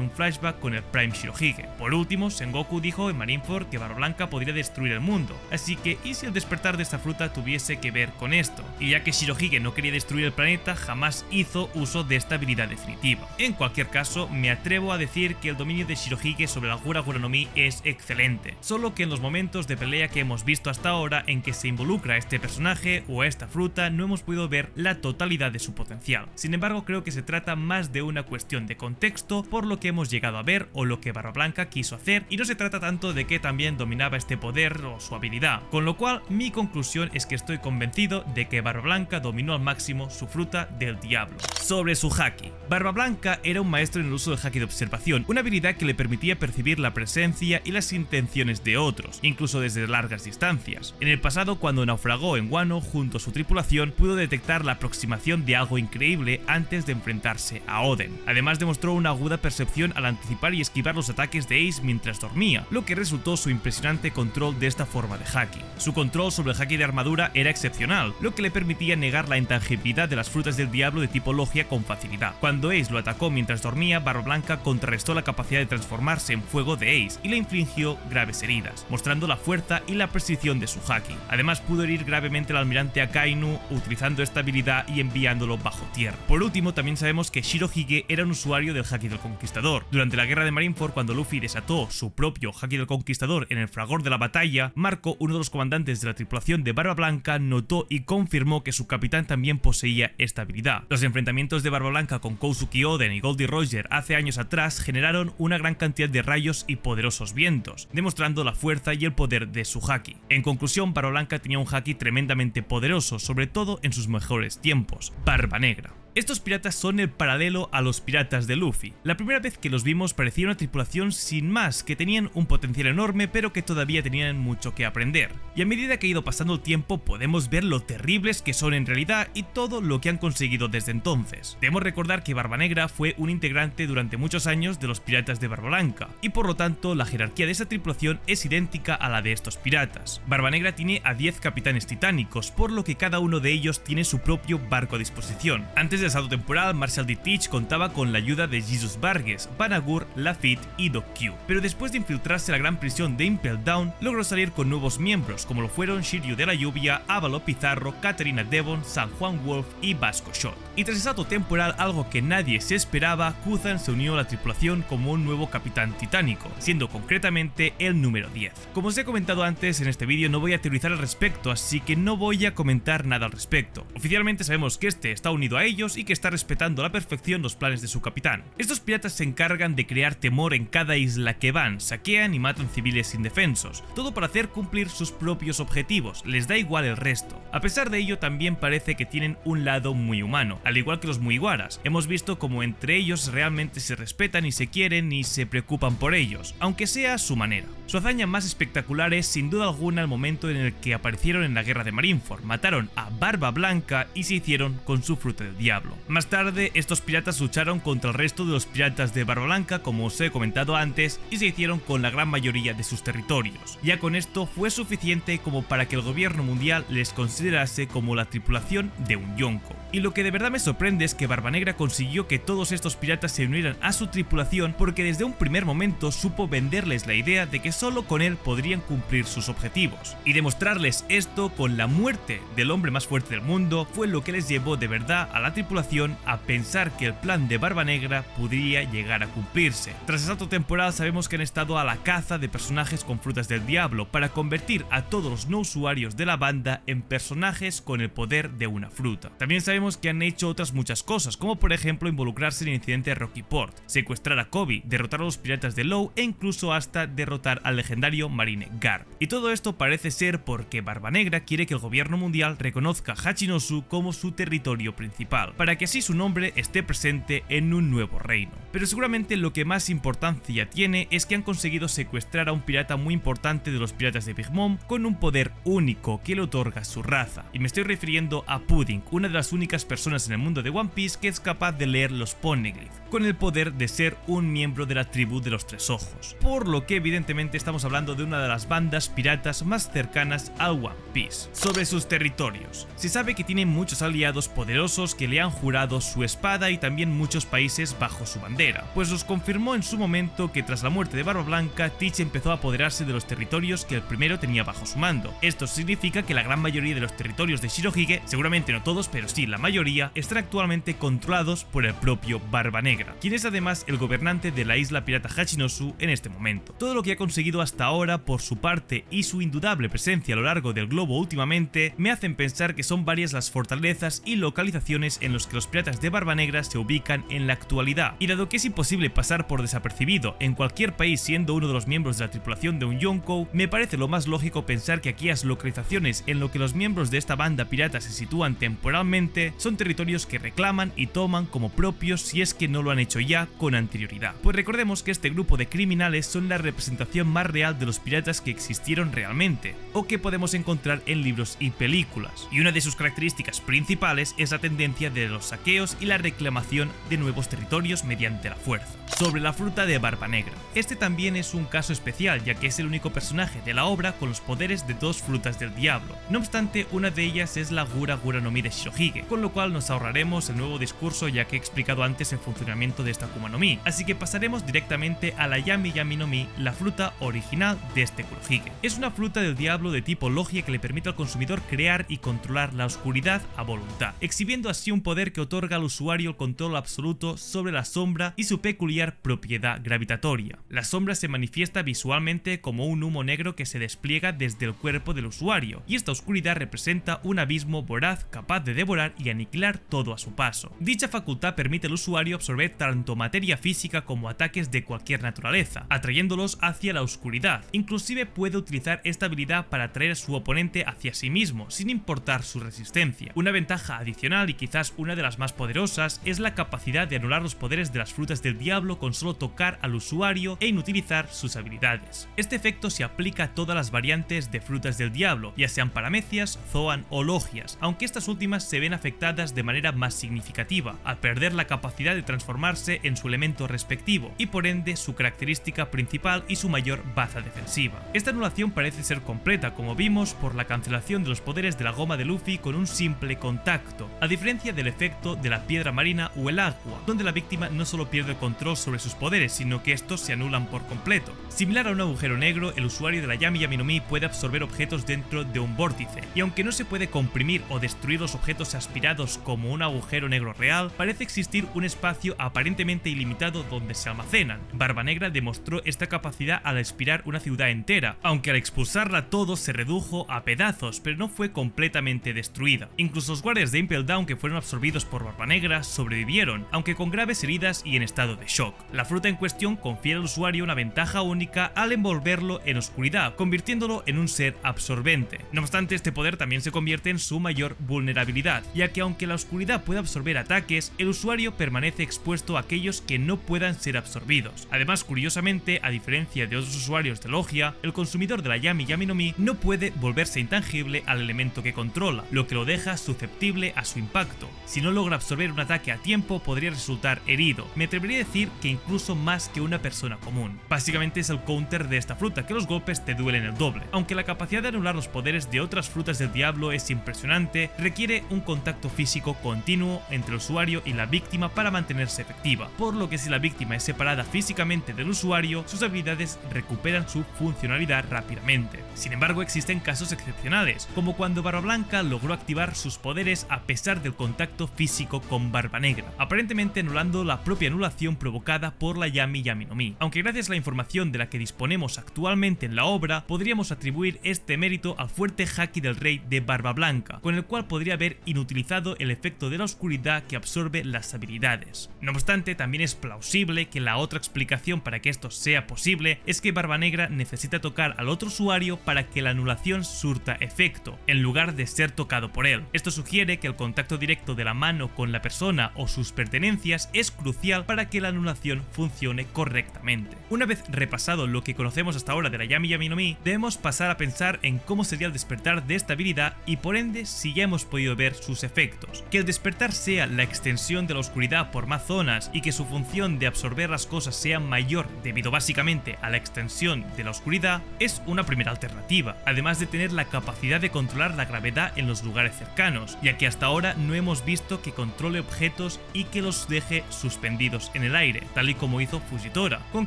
[SPEAKER 1] un flashback con el Prime Shirohige. Por último, Sengoku dijo en Marineford que Barba Blanca podría destruir el mundo, así que ¿y si el despertar de esta fruta tuviese que ver con esto? Y ya que Shirohige no quería destruir el planeta, jamás hizo uso de esta habilidad definitiva. En cualquier caso, me atrevo a decir que el dominio de Shirohige sobre la Gura Gura no Mi es excelente, solo que en los momentos de pelea que hemos visto hasta ahora en que se involucra a este personaje o a esta fruta no hemos podido ver la totalidad de su potencial. Sin embargo, creo que se trata más de una cuestión de contexto por lo que hemos llegado a ver o lo que Barba Blanca quiso hacer, y no se trata tanto de que también dominaba este poder o su habilidad, con lo cual mi conclusión es que estoy convencido de que Barba Blanca dominó al máximo su fruta del diablo. Sobre su haki. Barba Blanca era un maestro en el uso del haki de observación, una habilidad que le permitía percibir la presencia y las intenciones de otros, incluso desde largas distancias. En el pasado, cuando naufragó en Wano junto a su tripulación, pudo detectar la aproximación de algo increíble antes de enfrentarse a Oden. Además, demostró una aguda percepción al anticipar y esquivar los ataques de Ace mientras dormía, lo que resultó su impresionante control de esta forma de haki. Su control sobre el haki de armadura era excepcional, lo que le permitía negar la intangibilidad de las frutas del diablo de tipo Logia con facilidad. Cuando Ace lo atacó mientras dormía, Barba Blanca contrarrestó la capacidad de transformarse en fuego de Ace y le infligió graves heridas, mostrando la fuerza y la precisión de su haki. Además, pudo herir gravemente al almirante Akainu utilizando esta habilidad y enviándolo bajo tierra. Por último, también sabemos que Shirohige era un usuario del haki del conquistador. Durante la guerra de Marineford, cuando Luffy desató su propio haki del conquistador en el fragor de la batalla, Marco, uno de los comandantes de la tripulación de Barba Blanca, notó y confirmó que su capitán también poseía esta habilidad. Los enfrentamientos de Barba Blanca con Kozuki Oden y Goldie Roger hace años atrás generaron una gran cantidad de rayos y poderosos vientos, demostrando la fuerza y el poder de su haki. En conclusión, Barba Blanca tenía un haki tremendamente poderoso, sobre todo en sus mejores tiempos. Barba Negra. Estos piratas son el paralelo a los piratas de Luffy. La primera vez que los vimos parecía una tripulación sin más, que tenían un potencial enorme pero que todavía tenían mucho que aprender. Y a medida que ha ido pasando el tiempo podemos ver lo terribles que son en realidad y todo lo que han conseguido desde entonces. Debemos recordar que Barba Negra fue un integrante durante muchos años de los piratas de Barba Blanca, y por lo tanto la jerarquía de esa tripulación es idéntica a la de estos piratas. Barba Negra tiene a 10 capitanes titánicos, por lo que cada uno de ellos tiene su propio barco a disposición. Antes del salto temporal, Marshall D. Teach contaba con la ayuda de Jesus Vargas, Banagher, Lafitte y Doc Q, pero después de infiltrarse en la gran prisión de Impel Down, logró salir con nuevos miembros, como lo fueron Shiryu de la Lluvia, Ávalo Pizarro, Katarina Devon, San Juan Wolf y Vasco Shot. Y tras el salto temporal, algo que nadie se esperaba, Kuzan se unió a la tripulación como un nuevo capitán titánico, siendo concretamente el número 10. Como os he comentado antes, en este vídeo no voy a teorizar al respecto, así que no voy a comentar nada al respecto. Oficialmente sabemos que este está unido a ellos y que está respetando a la perfección los planes de su capitán. Estos piratas se encargan de crear temor en cada isla que van, saquean y matan civiles indefensos, todo para hacer cumplir sus propios objetivos, les da igual el resto. A pesar de ello, también parece que tienen un lado muy humano, al igual que los Mugiwaras. Hemos visto como entre ellos realmente se respetan y se quieren y se preocupan por ellos, aunque sea a su manera. Su hazaña más espectacular es sin duda alguna el momento en el que aparecieron en la guerra de Marineford, mataron a Barba Blanca y se hicieron con su fruta del diablo. Más tarde, estos piratas lucharon contra el resto de los piratas de Barba Blanca, como os he comentado antes, y se hicieron con la gran mayoría de sus territorios. Ya con esto fue suficiente como para que el gobierno mundial les considerase como la tripulación de un Yonko. Y lo que de verdad me sorprende es que Barba Negra consiguió que todos estos piratas se unieran a su tripulación porque desde un primer momento supo venderles la idea de que solo con él podrían cumplir sus objetivos. Y demostrarles esto con la muerte del hombre más fuerte del mundo fue lo que les llevó de verdad a la tripulación tripulación a pensar que el plan de Barba Negra podría llegar a cumplirse. Tras el salto temporal sabemos que han estado a la caza de personajes con frutas del diablo para convertir a todos los no usuarios de la banda en personajes con el poder de una fruta. También sabemos que han hecho otras muchas cosas, como por ejemplo involucrarse en el incidente de Rocky Port, secuestrar a Kobe, derrotar a los piratas de Law e incluso hasta derrotar al legendario marine Garp. Y todo esto parece ser porque Barba Negra quiere que el gobierno mundial reconozca Hachinosu como su territorio principal, para que así su nombre esté presente en un nuevo reino. Pero seguramente lo que más importancia tiene es que han conseguido secuestrar a un pirata muy importante de los piratas de Big Mom con un poder único que le otorga su raza. Y me estoy refiriendo a Pudding, una de las únicas personas en el mundo de One Piece que es capaz de leer los Poneglyph, con el poder de ser un miembro de la tribu de los Tres Ojos. Por lo que evidentemente estamos hablando de una de las bandas piratas más cercanas al One Piece. Sobre sus territorios, se sabe que tiene muchos aliados poderosos que le han jurado su espada y también muchos países bajo su bandera, pues nos confirmó en su momento que tras la muerte de Barba Blanca, Teach empezó a apoderarse de los territorios que el primero tenía bajo su mando. Esto significa que la gran mayoría de los territorios de Shirohige, seguramente no todos, pero sí la mayoría, están actualmente controlados por el propio Barba Negra, quien es además el gobernante de la isla pirata Hachinosu en este momento. Todo lo que ha conseguido hasta ahora por su parte y su indudable presencia a lo largo del globo últimamente me hacen pensar que son varias las fortalezas y localizaciones en los que los piratas de Barba Negra se ubican en la actualidad, y dado que es imposible pasar por desapercibido en cualquier país siendo uno de los miembros de la tripulación de un Yonkou, me parece lo más lógico pensar que aquellas localizaciones en lo que los miembros de esta banda pirata se sitúan temporalmente son territorios que reclaman y toman como propios si es que no lo han hecho ya con anterioridad. Pues recordemos que este grupo de criminales son la representación más real de los piratas que existieron realmente, o que podemos encontrar en libros y películas, y una de sus características principales es la tendencia de los saqueos y la reclamación de nuevos territorios mediante la fuerza. Sobre la fruta de Barba Negra, este también es un caso especial, ya que es el único personaje de la obra con los poderes de dos frutas del diablo. No obstante, una de ellas es la Gura Gura no Mi de Shirohige, con lo cual nos ahorraremos el nuevo discurso ya que he explicado antes el funcionamiento de esta Akuma no Mi, así que pasaremos directamente a la Yami Yami no Mi, la fruta original de este Kurohige. Es una fruta del diablo de tipo logia que le permite al consumidor crear y controlar la oscuridad a voluntad, exhibiendo así un poder que otorga al usuario el control absoluto sobre la sombra y su peculiar propiedad gravitatoria. La sombra se manifiesta visualmente como un humo negro que se despliega desde el cuerpo del usuario, y esta oscuridad representa un abismo voraz capaz de devorar y aniquilar todo a su paso. Dicha facultad permite al usuario absorber tanto materia física como ataques de cualquier naturaleza, atrayéndolos hacia la oscuridad. Inclusive puede utilizar esta habilidad para atraer a su oponente hacia sí mismo, sin importar su resistencia. Una ventaja adicional y quizás una de las más poderosas es la capacidad de anular los poderes de las frutas del diablo con solo tocar al usuario e inutilizar sus habilidades. Este efecto se aplica a todas las variantes de frutas del diablo, ya sean paramecias, zoan o logias, aunque estas últimas se ven afectadas de manera más significativa, al perder la capacidad de transformarse en su elemento respectivo, y por ende su característica principal y su mayor baza defensiva. Esta anulación parece ser completa, como vimos, por la cancelación de los poderes de la goma de Luffy con un simple contacto, a diferencia del efecto de la piedra marina o el agua, donde la víctima no solo pierde el control sobre sus poderes, sino que estos se anulan por completo. Similar a un agujero negro, el usuario de la Yami Yami no Mi puede absorber objetos dentro de un vórtice, y aunque no se puede comprimir o destruir los objetos aspirados como un agujero negro real, parece existir un espacio aparentemente ilimitado donde se almacenan. Barba Negra demostró esta capacidad al aspirar una ciudad entera, aunque al expulsarla todo se redujo a pedazos, pero no fue completamente destruida. Incluso los guardias de Impel Down que fueron absorbidos por Barba Negra sobrevivieron, aunque con graves heridas y en estado de shock. La fruta en cuestión confiere al usuario una ventaja única al envolverlo en oscuridad, convirtiéndolo en un ser absorbente. No obstante, este poder también se convierte en su mayor vulnerabilidad, ya que aunque la oscuridad puede absorber ataques, el usuario permanece expuesto a aquellos que no puedan ser absorbidos. Además, curiosamente, a diferencia de otros usuarios de Logia, el consumidor de la Yami Yami no Mi no puede volverse intangible al elemento que controla, lo que lo deja susceptible a su impacto. Si no logra absorber un ataque a tiempo, podría resultar herido. Me me atrevería a decir que incluso más que una persona común. Básicamente es el counter de esta fruta, que los golpes te duelen el doble. Aunque la capacidad de anular los poderes de otras frutas del diablo es impresionante, requiere un contacto físico continuo entre el usuario y la víctima para mantenerse efectiva, por lo que si la víctima es separada físicamente del usuario, sus habilidades recuperan su funcionalidad rápidamente. Sin embargo, existen casos excepcionales, como cuando Barba Blanca logró activar sus poderes a pesar del contacto físico con Barba Negra, aparentemente anulando la propia anulación provocada por la Yami Yami no Mi. Aunque gracias a la información de la que disponemos actualmente en la obra, podríamos atribuir este mérito al fuerte haki del rey de Barba Blanca, con el cual podría haber inutilizado el efecto de la oscuridad que absorbe las habilidades. No obstante, también es plausible que la otra explicación para que esto sea posible es que Barba Negra necesita tocar al otro usuario para que la anulación surta efecto, en lugar de ser tocado por él. Esto sugiere que el contacto directo de la mano con la persona o sus pertenencias es crucial para que la anulación funcione correctamente. Una vez repasado lo que conocemos hasta ahora de la Yami Yami no Mi, debemos pasar a pensar en cómo sería el despertar de esta habilidad y por ende si ya hemos podido ver sus efectos. Que el despertar sea la extensión de la oscuridad por más zonas y que su función de absorber las cosas sea mayor debido básicamente a la extensión de la oscuridad es una primera alternativa, además de tener la capacidad de controlar la gravedad en los lugares cercanos, ya que hasta ahora no hemos visto que controle objetos y que los deje suspendidos en el aire, tal y como hizo Fujitora, con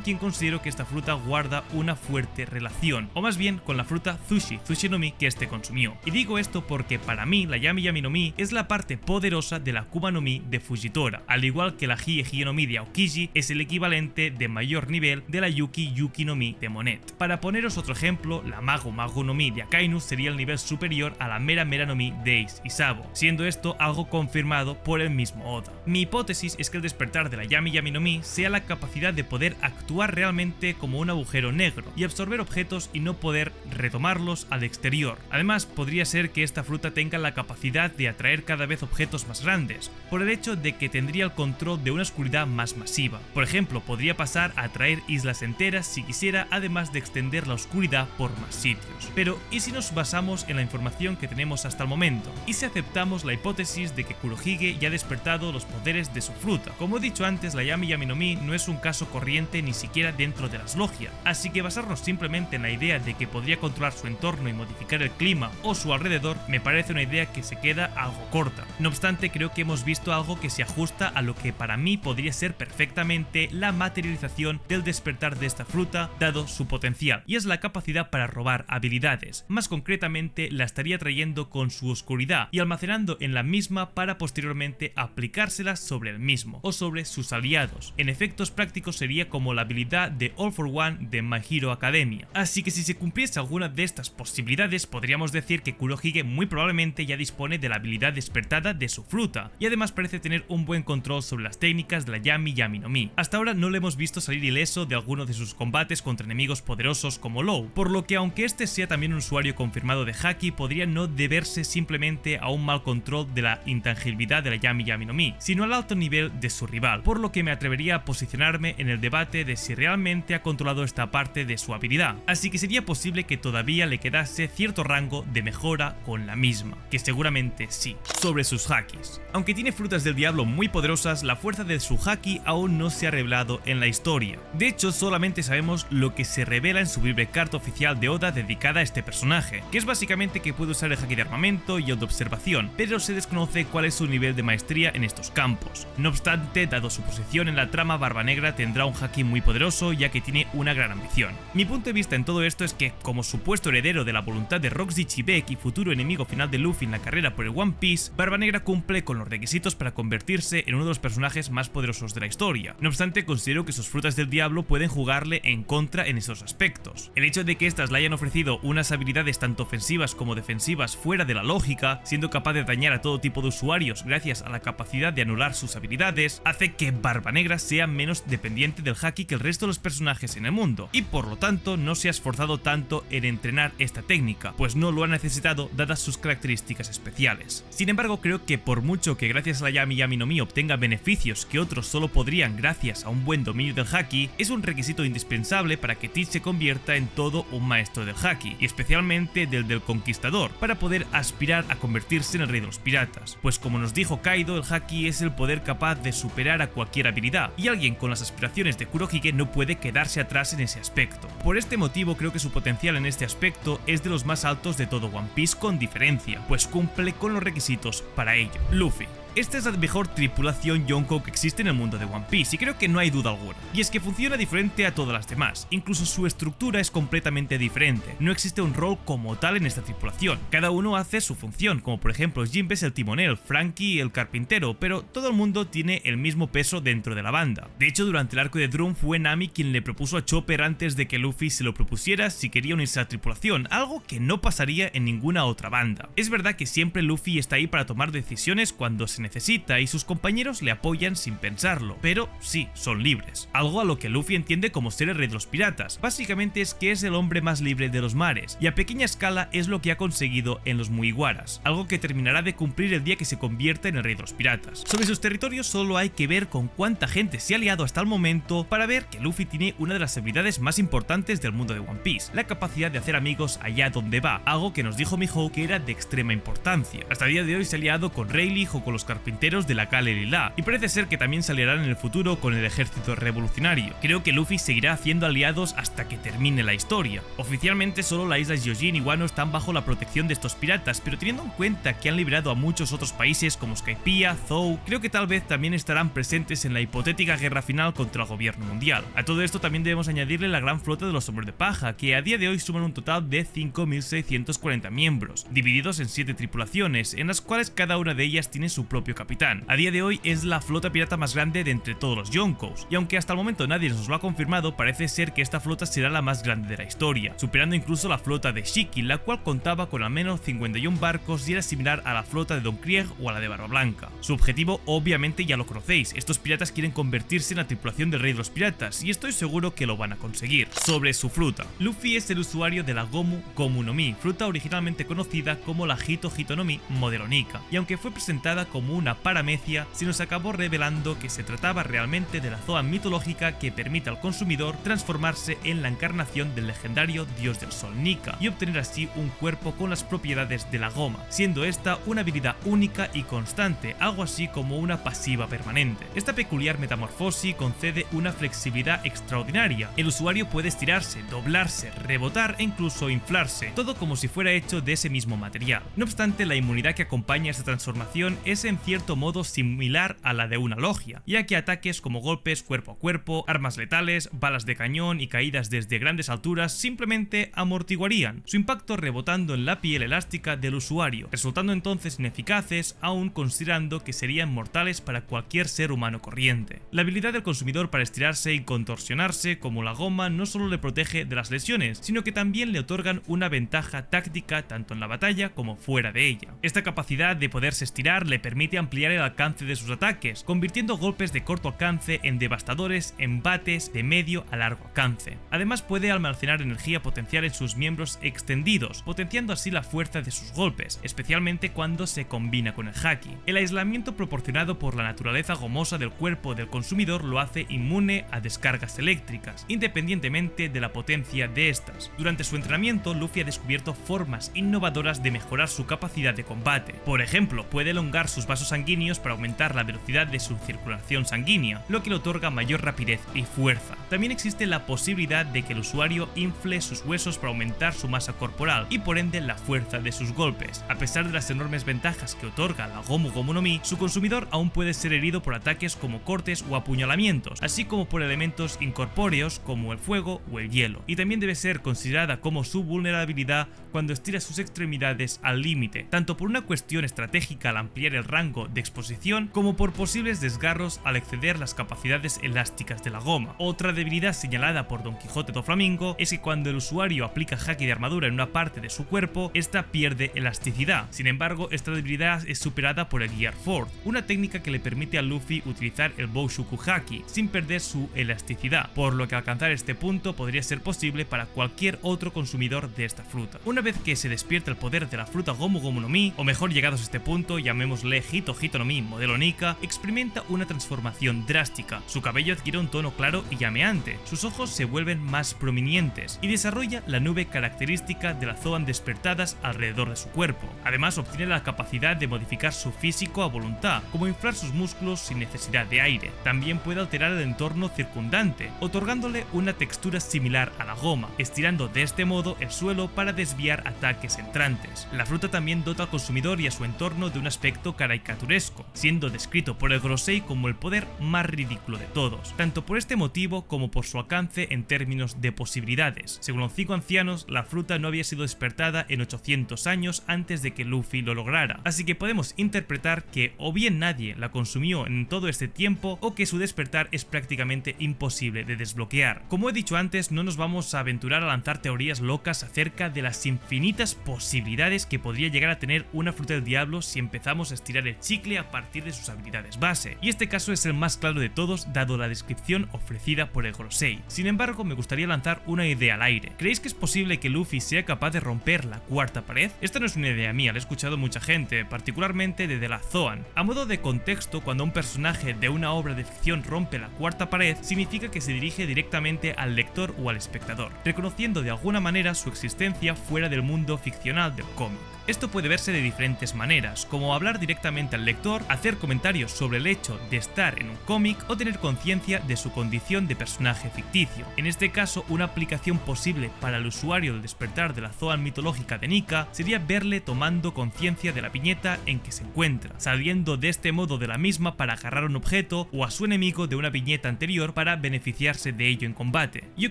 [SPEAKER 1] quien considero que esta fruta guarda una fuerte relación, o más bien con la fruta Zushi no Mi que este consumió. Y digo esto porque para mí la Yami Yami no Mi es la parte poderosa de la Kuma no Mi de Fujitora, al igual que la Hie Hie no Mi de Aokiji es el equivalente de mayor nivel de la Yuki Yuki no Mi de Monet. Para poneros otro ejemplo, la Mago Mago no Mi de Akainu sería el nivel superior a la Mera Mera no Mi de Ace y Sabo, siendo esto algo confirmado por el mismo Oda. Mi hipótesis es que el despertar de la Yami Yami no Mi sea la capacidad de poder actuar realmente como un agujero negro y absorber objetos y no poder retomarlos al exterior. Además, podría ser que esta fruta tenga la capacidad de atraer cada vez objetos más grandes, por el hecho de que tendría el control de una oscuridad más masiva. Por ejemplo, podría pasar a atraer islas enteras si quisiera, además de extender la oscuridad por más sitios. Pero, ¿y si nos basamos en la información que tenemos hasta el momento? ¿Y si aceptamos la hipótesis de que Kurohige ya ha despertado los poderes de su fruta? Como he dicho antes, la Yami Yami no Mi no es un caso corriente ni siquiera dentro de las logias, así que basarnos simplemente en la idea de que podría controlar su entorno y modificar el clima o su alrededor me parece una idea que se queda algo corta. No obstante, creo que hemos visto algo que se ajusta a lo que para mí podría ser perfectamente la materialización del despertar de esta fruta dado su potencial, y es la capacidad para robar habilidades. Más concretamente, la estaría trayendo con su oscuridad y almacenando en la misma para posteriormente aplicárselas sobre el mismo o sobre sus aliados. En efectos prácticos sería como la habilidad de All for One de My Hero Academia. Así que si se cumpliese alguna de estas posibilidades, podríamos decir que Kurohige muy probablemente ya dispone de la habilidad despertada de su fruta, y además parece tener un buen control sobre las técnicas de la Yami Yami no Mi. Hasta ahora no le hemos visto salir ileso de alguno de sus combates contra enemigos poderosos como Law, por lo que aunque este sea también un usuario confirmado de haki, podría no deberse simplemente a un mal control de la intangibilidad de la Yami Yami no Mi, sino al alto nivel de su rival, por lo que me atrevería a posicionarme en el debate de si realmente ha controlado esta parte de su habilidad, así que sería posible que todavía le quedase cierto rango de mejora con la misma, que seguramente sí. Sobre sus hakis. Aunque tiene frutas del diablo muy poderosas, la fuerza de su haki aún no se ha revelado en la historia. De hecho, solamente sabemos lo que se revela en su breve carta oficial de Oda dedicada a este personaje, que es básicamente que puede usar el haki de armamento y el de observación, pero se desconoce cuál es su nivel de maestría en estos campos. No obstante, dado su posición en la trama, Barba Negra tendrá un haki muy poderoso ya que tiene una gran ambición. Mi punto de vista en todo esto es que, como supuesto heredero de la voluntad de Roxy Chibek y futuro enemigo final de Luffy en la carrera por el One Piece, Barba Negra cumple con los requisitos para convertirse en uno de los personajes más poderosos de la historia. No obstante, considero que sus frutas del diablo pueden jugarle en contra en esos aspectos. El hecho de que estas le hayan ofrecido unas habilidades tanto ofensivas como defensivas fuera de la lógica, siendo capaz de dañar a todo tipo de usuarios gracias a la capacidad de anular sus habilidades, hace que Barba Negra sea menos dependiente del haki que el resto de los personajes en el mundo, y por lo tanto no se ha esforzado tanto en entrenar esta técnica, pues no lo ha necesitado dadas sus características especiales. Sin embargo, creo que por mucho que gracias a la Yami Yami no Mi obtenga beneficios que otros solo podrían gracias a un buen dominio del haki, es un requisito indispensable para que Teach se convierta en todo un maestro del haki, y especialmente del conquistador, para poder aspirar a convertirse en el rey de los piratas, pues como nos dijo Kaido, el haki es el poder capaz de superar a cualquier habilidad, y alguien con las aspiraciones de Kurohige no puede quedarse atrás en ese aspecto. Por este motivo creo que su potencial en este aspecto es de los más altos de todo One Piece con diferencia, pues cumple con los requisitos para ello. Luffy. Esta es la mejor tripulación Yonkou que existe en el mundo de One Piece y creo que no hay duda alguna. Y es que funciona diferente a todas las demás, incluso su estructura es completamente diferente. No existe un rol como tal en esta tripulación, cada uno hace su función, como por ejemplo Jinbe es el timonel, Franky el carpintero, pero todo el mundo tiene el mismo peso dentro de la banda. De hecho, durante el arco de Drum fue Nami quien le propuso a Chopper antes de que Luffy se lo propusiera si quería unirse a la tripulación, algo que no pasaría en ninguna otra banda. Es verdad que siempre Luffy está ahí para tomar decisiones cuando se necesita y sus compañeros le apoyan sin pensarlo, pero sí, son libres. Algo a lo que Luffy entiende como ser el rey de los piratas. Básicamente es que es el hombre más libre de los mares, y a pequeña escala es lo que ha conseguido en los Mugiwaras, algo que terminará de cumplir el día que se convierta en el rey de los piratas. Sobre sus territorios solo hay que ver con cuánta gente se ha aliado hasta el momento para ver que Luffy tiene una de las habilidades más importantes del mundo de One Piece, la capacidad de hacer amigos allá donde va, algo que nos dijo Mihawk que era de extrema importancia. Hasta el día de hoy se ha aliado con Rayleigh o con los carpinteros de la Kale Lila, y parece ser que también se aliarán en el futuro con el ejército revolucionario. Creo que Luffy seguirá haciendo aliados hasta que termine la historia. Oficialmente solo las islas Gyojin y Wano están bajo la protección de estos piratas, pero teniendo en cuenta que han liberado a muchos otros países como Skypiea, Zou, creo que tal vez también estarán presentes en la hipotética guerra final contra el gobierno mundial. A todo esto también debemos añadirle la gran flota de los hombres de paja, que a día de hoy suman un total de 5.640 miembros, divididos en 7 tripulaciones, en las cuales cada una de ellas tiene su propio capitán. A día de hoy es la flota pirata más grande de entre todos los Yonkous, y aunque hasta el momento nadie nos lo ha confirmado, parece ser que esta flota será la más grande de la historia, superando incluso la flota de Shiki, la cual contaba con al menos 51 barcos y era similar a la flota de Don Krieg o a la de Barba Blanca. Su objetivo obviamente ya lo conocéis, estos piratas quieren convertirse en la tripulación del rey de los piratas, y estoy seguro que lo van a conseguir. Sobre su fruta. Luffy es el usuario de la Gomu Gomu no Mi, fruta originalmente conocida como la Hito Hito no Mi modelo Nika, y aunque fue presentada como una paramecia, se nos acabó revelando que se trataba realmente de la Zoan mitológica que permite al consumidor transformarse en la encarnación del legendario dios del sol Nika y obtener así un cuerpo con las propiedades de la goma, siendo esta una habilidad única y constante, algo así como una pasiva permanente. Esta peculiar metamorfosis concede una flexibilidad extraordinaria. El usuario puede estirarse, doblarse, rebotar e incluso inflarse, todo como si fuera hecho de ese mismo material. No obstante, la inmunidad que acompaña esta transformación es en cierto modo similar a la de una logia, ya que ataques como golpes cuerpo a cuerpo, armas letales, balas de cañón y caídas desde grandes alturas simplemente amortiguarían su impacto rebotando en la piel elástica del usuario, resultando entonces ineficaces aún considerando que serían mortales para cualquier ser humano corriente. La habilidad del consumidor para estirarse y contorsionarse como la goma no solo le protege de las lesiones, sino que también le otorgan una ventaja táctica tanto en la batalla como fuera de ella. Esta capacidad de poderse estirar le permite ampliar el alcance de sus ataques, convirtiendo golpes de corto alcance en devastadores embates de medio a largo alcance. Además puede almacenar energía potencial en sus miembros extendidos, potenciando así la fuerza de sus golpes, especialmente cuando se combina con el haki. El aislamiento proporcionado por la naturaleza gomosa del cuerpo del consumidor lo hace inmune a descargas eléctricas, independientemente de la potencia de estas. Durante su entrenamiento, Luffy ha descubierto formas innovadoras de mejorar su capacidad de combate. Por ejemplo, puede elongar sus vasos sanguíneos para aumentar la velocidad de su circulación sanguínea, lo que le otorga mayor rapidez y fuerza. También existe la posibilidad de que el usuario infle sus huesos para aumentar su masa corporal y por ende la fuerza de sus golpes. A pesar de las enormes ventajas que otorga la Gomu Gomu no Mi, su consumidor aún puede ser herido por ataques como cortes o apuñalamientos, así como por elementos incorpóreos como el fuego o el hielo, y también debe ser considerada como su vulnerabilidad cuando estira sus extremidades al límite, tanto por una cuestión estratégica al ampliar el rango de exposición como por posibles desgarros al exceder las capacidades elásticas de la goma. Otra debilidad señalada por Don Quijote do Flamingo es que cuando el usuario aplica haki de armadura en una parte de su cuerpo, esta pierde elasticidad. Sin embargo, esta debilidad es superada por el Gear Force, una técnica que le permite a Luffy utilizar el Boushuku Haki sin perder su elasticidad, por lo que alcanzar este punto podría ser posible para cualquier otro consumidor de esta fruta. Una vez que se despierta el poder de la fruta Gomu Gomu no Mi, o mejor llegados a este punto, llamémosle Hito Hito no Mi modelo Nika experimenta una transformación drástica. Su cabello adquiere un tono claro y llameante, sus ojos se vuelven más prominentes y desarrolla la nube característica de las Zoan despertadas alrededor de su cuerpo. Además, obtiene la capacidad de modificar su físico a voluntad, como inflar sus músculos sin necesidad de aire. También puede alterar el entorno circundante, otorgándole una textura similar a la goma, estirando de este modo el suelo para desviar ataques entrantes. La fruta también dota al consumidor y a su entorno de un aspecto caricaturesco, siendo descrito por el Gorosei como el poder más ridículo de todos, tanto por este motivo como por su alcance en términos de posibilidades. Según los 5 ancianos, la fruta no había sido despertada en 800 años antes de que Luffy lo lograra, así que podemos interpretar que o bien nadie la consumió en todo este tiempo o que su despertar es prácticamente imposible de desbloquear. Como he dicho antes, no nos vamos a aventurar a lanzar teorías locas acerca de las infinitas posibilidades que podría llegar a tener una fruta del diablo si empezamos a estirar el chicle a partir de sus habilidades base, y este caso es el más claro de todos dado la descripción ofrecida por el Gorosei. Sin embargo, me gustaría lanzar una idea al aire. ¿Creéis que es posible que Luffy sea capaz de romper la cuarta pared? Esta no es una idea mía, la he escuchado mucha gente, particularmente desde la Zoan. A modo de contexto, cuando un personaje de una obra de ficción rompe la cuarta pared, significa que se dirige directamente al lector o al espectador, reconociendo de alguna manera su existencia fuera del mundo ficcional del cómic. Esto puede verse de diferentes maneras, como hablar directamente al lector, hacer comentarios sobre el hecho de estar en un cómic o tener conciencia de su condición de personaje ficticio. En este caso, una aplicación posible para el usuario del despertar de la Zoan mitológica de Nika sería verle tomando conciencia de la viñeta en que se encuentra, saliendo de este modo de la misma para agarrar un objeto o a su enemigo de una viñeta anterior para beneficiarse de ello en combate. Yo